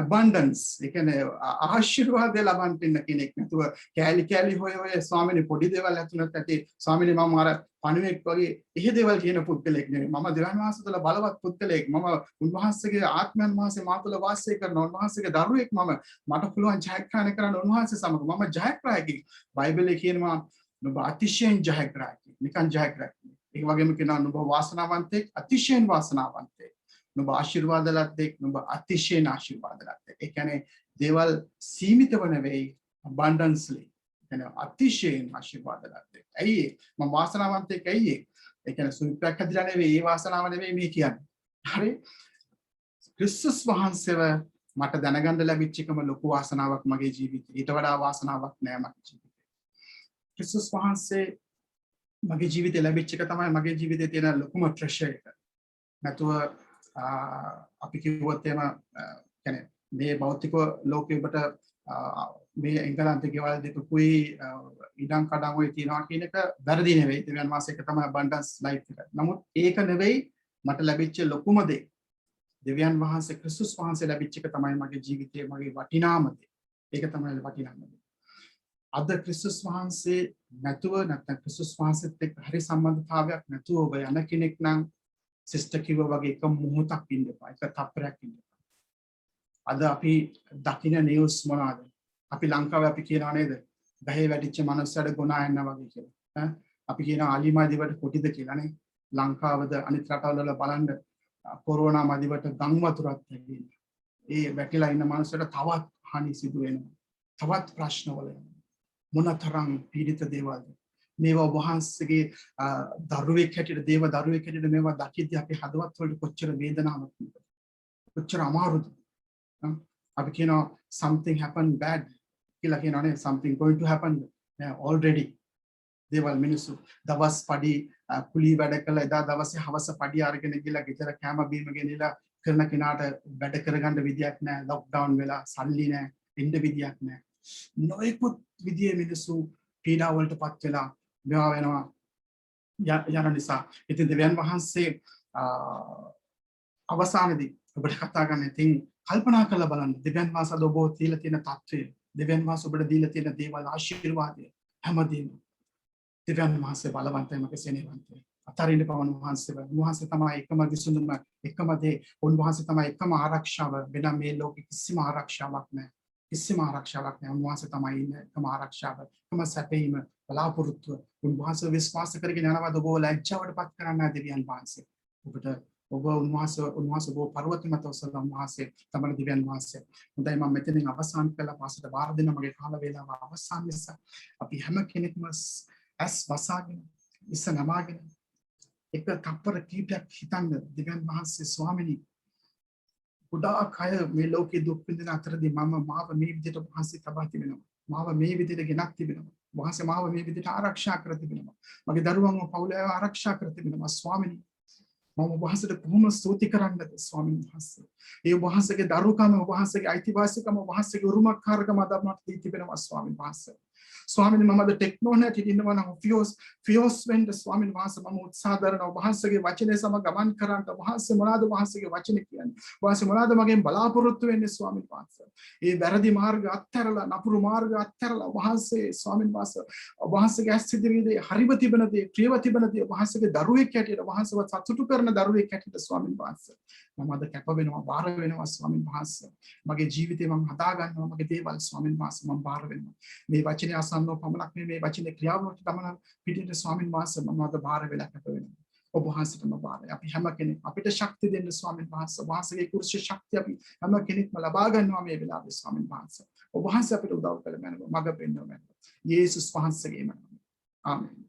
A: abundance ඒ කියන්නේ ආශිර්වාදය ලබන්න ඉන්න කෙනෙක් නැතුව කෑලි හොය ස්වාමීනි පොඩි දේවල් ඇතුළත් ඇති ස්වාමීනි මම අර පණුවෙක් වගේ එහෙ දේවල් කියන පුද්ගලෙක් නෙවෙයි මම දෙවියන් වහන්සේ තුළ බලවත් පුද්ගලෙක් මම උන්වහන්සේගේ ආත්මයන් වහන්සේ මා තුළ වාසය කරන උන්වහන්සේගේ දරුවෙක් මට පුළුවන් ජයග්‍රහණය කරන්න උන්වහන්සේ සමග මම ජයග්‍රාහකෙක් බයිබලයේ කියනවා නුඹ අතිශයින් ජයග්‍රාහකෙක් නිකන් ජයග්‍රාහකෙක් ඒ වගේම කියනවා නුඹ වාසනාවන්තෙක් අතිශයින් වාසනාවන්තෙක් නුඹ ආශිර්වාද ලද්දෙක් නුඹ අතිශයින් ආශිර්වාද ලද්දෙක් ඒ කියන්නේ දේවල් සීමිතව නෙවෙයි abundancely කියන්නේ අතිශයින් ආශිර්වාද ලද්දෙක් ඇයි මම වාසනාවන්තෙක් ඇයි ඒ කියන්නේ සුවිප්‍රයක් හදිලා නෙවෙයි ඒ වාසනාව නෙවෙයි මේ කියන්නේ හරි ක්‍රිස්තුස් වහන්සේව මට දැනගන්න ලැබිච්ච එකම ලොකු වාසනාවක් මගේ ජීවිතේ ඊට වඩා වාසනාවක් නෑ මගේ ජීවිතේ ක්‍රිස්තුස් වහන්සේ මගේ ජීවිතේ ලැබිච්ච එක තමයි මගේ ජීවිතේ තියෙන ලොකුම ට්‍රෙෂර් එක නැතුව අපි කිව්වොත් එහෙම කියන්නේ මේ භෞතික ලෝකෙ ඔබට මේ එංගලන්තේ ගෙවල් දෙකකුයි ඉඩම් කඩම් ඔය තියනවා කියන එක වැරදි නෙවෙයි. දෙවියන් වහන්සේ එක තමයි abundance life එක. නමුත් ඒක නෙවෙයි මට ලැබිච්ච ලොකුම දේ. දෙවියන් වහන්සේ ක්‍රිස්තුස් වහන්සේ ලැබිච්ච එක තමයි මගේ ජීවිතයේ මගේ වටිනාම දේ. ඒක තමයි වටිනාම දේ. අද ක්‍රිස්තුස් වහන්සේ නැතුව නැත්නම් ක්‍රිස්තුස් වහන්සේත් එක්ක හරි සම්බන්ධතාවයක් නැතුව ඔබ යන කෙනෙක් නම් සිස්ටර් කිව්වා වගේ එක මොහොතක් ඉන්න එපා. එක තප්පරයක් ඉන්න එපා. අද අපි දකින නිවුස් මොනවාද? අපි ලංකාවේ අපි කියනවා නේද? ගහේ වැටිච්ච මනුස්සයඩ ගුණා යනවා වගේ කියලා. අපි කියනවා අලිමා දිවට කොටිද කියලා නේ. ලංකාවද අනිත් රටවල බලන්න කොරෝනා මදිවට ගම් වතුරක් ඇවිල්ලා ඒ වැටිලා ඉන්න මනුස්සයට තවත් හානි සිදු වෙනවා. තවත් ප්‍රශ්නවල මොනතරම් පීඩිත දේවල්ද මේවා වහන්සේගේ දරුවෙක් හැටියට දේව දරුවෙක් හැටියට මේවා දකිද්දී අපි හදවත් වලට කොච්චර වේදනාවක් කොච්චර අමාරුද අපි කියනවා something happened bad කියලා කියනවානේ something going to happen already දේවල් මිනිස්සු දවස් පඩි කුලී වැඩ කළා එදා දවසේ හවස පඩි අරගෙන ගිහලා ගෙදර කැම බීම ගෙනිලා කරන කෙනාට වැඩ කරගන්න විදියක් නැහැ ලොක්ඩවුන් වෙලා සල්ලි නැහැ ඉන්න විදියක් නැහැ නොයෙකුත් විදියේ මිනිස්සු පීඩා වලටපත් වෙලා මේවා වෙනවා යන නිසා ඉතින් දෙවියන් වහන්සේ අවසානයේදී ඔබට කතා කරන්න ඉතින් කල්පනා කරලා බලන්න දෙවියන් වහන්සේ ඔබ දීලා තියෙන තත්ත්වය දෙවියන් වහන්සේ ඔබට දීලා තියෙන දේවල් ආශිර්වාදය හැමදේම දෙවියන් වහන්සේ බලවන්තයි මගේ සෙනෙහවන්තයි අතරින් පවන වහන්සේ තමයි එකම විසඳුම එකම දේ උන්වහන්සේ තමයි එකම ආරක්ෂාව වෙන මේ ලෝකෙ කිසිම ආරක්ෂාවක් නැහැ කිසිම ආරක්ෂාවක් නැහැ උන්වහන්සේ තමයි ඉන්නේ එකම ආරක්ෂාව එකම සැපීම බලාපොරොත්තුව උන්වහන්සේ විශ්වාස කරගෙන යනවාද ඔබ ලැජ්ජාවටපත් කරන්නේ දෙවියන් වහන්සේ ඔබට ඔබ උන්වහන්සේ ඔබ පර්වත මත ඔසවන වහන්සේ තමයි දෙවියන් වහන්සේ හොඳයි මම මෙතනින් අවසන් කළා පාසට බාර දෙන්න මගේ කාල වේලාව අවසන් නිසා අපි හැම කෙනෙක්ම ඇස් වසාගෙන ඉස්ස නමාගෙන එක තප්පර කීපයක් හිතන්න දෙවියන් වහන්සේ ස්වාමිනී ගොඩාක් අය මේ ලෝකේ දුක් විඳින අතරදී මාව මේ විදිහට වහන්සේ තබා තිබෙනවා මාව මේ විදිහට ගෙනත් තිබෙනවා වහන්සේ මාව මේ විදිහට ආරක්ෂා කර තිබෙනවා මගේ දරුවන්ව පවුලේ ආරක්ෂා කර තිබෙනවා ස්වාමිනී මම වහන්සේට කොහොම ස්තුති කරන්නද ස්වාමීන් වහන්සේ ඒ වහන්සේගේ දරුකම වහන්සේගේ අයිතිවාසිකම වහන්සේගේ උරුමකාරකම අද මට දී තිබෙනවා ස්වාමීන් වහන්සේ ස්වාමීන් මම අද ටෙක්නොලොජි ඉන්නවා නම් ෆියෝස් වෙන්න ස්වාමීන් වහන්සේ මම උත්සාහ කරනවා වහන්සේගේ වචනේ සමග ගමන් කරන්න වහන්සේ මොනවාද වහන්සේගේ වචනේ කියන්නේ වහන්සේ මොනවාද මගෙන් බලාපොරොත්තු වෙන්නේ ස්වාමීන් වහන්සේ ඒ වැරදි මාර්ග අත්හැරලා නපුරු මාර්ග අත්හැරලා වහන්සේ ස්වාමීන් වහන්සේ වහන්සේගේ ඇස් ඉදිරියේ හරිව තිබෙන දේ ප්‍රියව තිබෙන දේ වහන්සේගේ දරුවෙක් හැටියට වහන්සේව සතුටු කරන දරුවෙක් හැටියට ස්වාමීන් වහන්සේ මම අද කැප වෙනවා බාර වෙනවා ස්වාමීන් වහන්සේ මගේ ජීවිතේ මම හදා ගන්නවා මගේ දේවල් ස්වාමීන් වහන්සේ මම බාර වෙනවා මේ වචනේ අසන්නෝ පමණක් මේ වචනේ ක්‍රියාවලට තමන පිටින් ස්වාමීන් වහන්සේ මම අද බාර වෙලා කැප වෙනවා ඔබ වහන්සේටම බාරයි අපි හැම කෙනෙක් අපිට ශක්තිය දෙන්න ස්වාමීන් වහන්සේ වහන්සේගේ කුරුෂ ශක්තිය අපි හැම කෙනෙක්ම ලබා ගන්නවා මේ වෙලාවේ ස්වාමීන් වහන්සේ ඔබ වහන්සේ අපිට උදව් කළ මැනව මඟ පෙන්වන්න යේසුස් වහන්සේගේම ආමේන්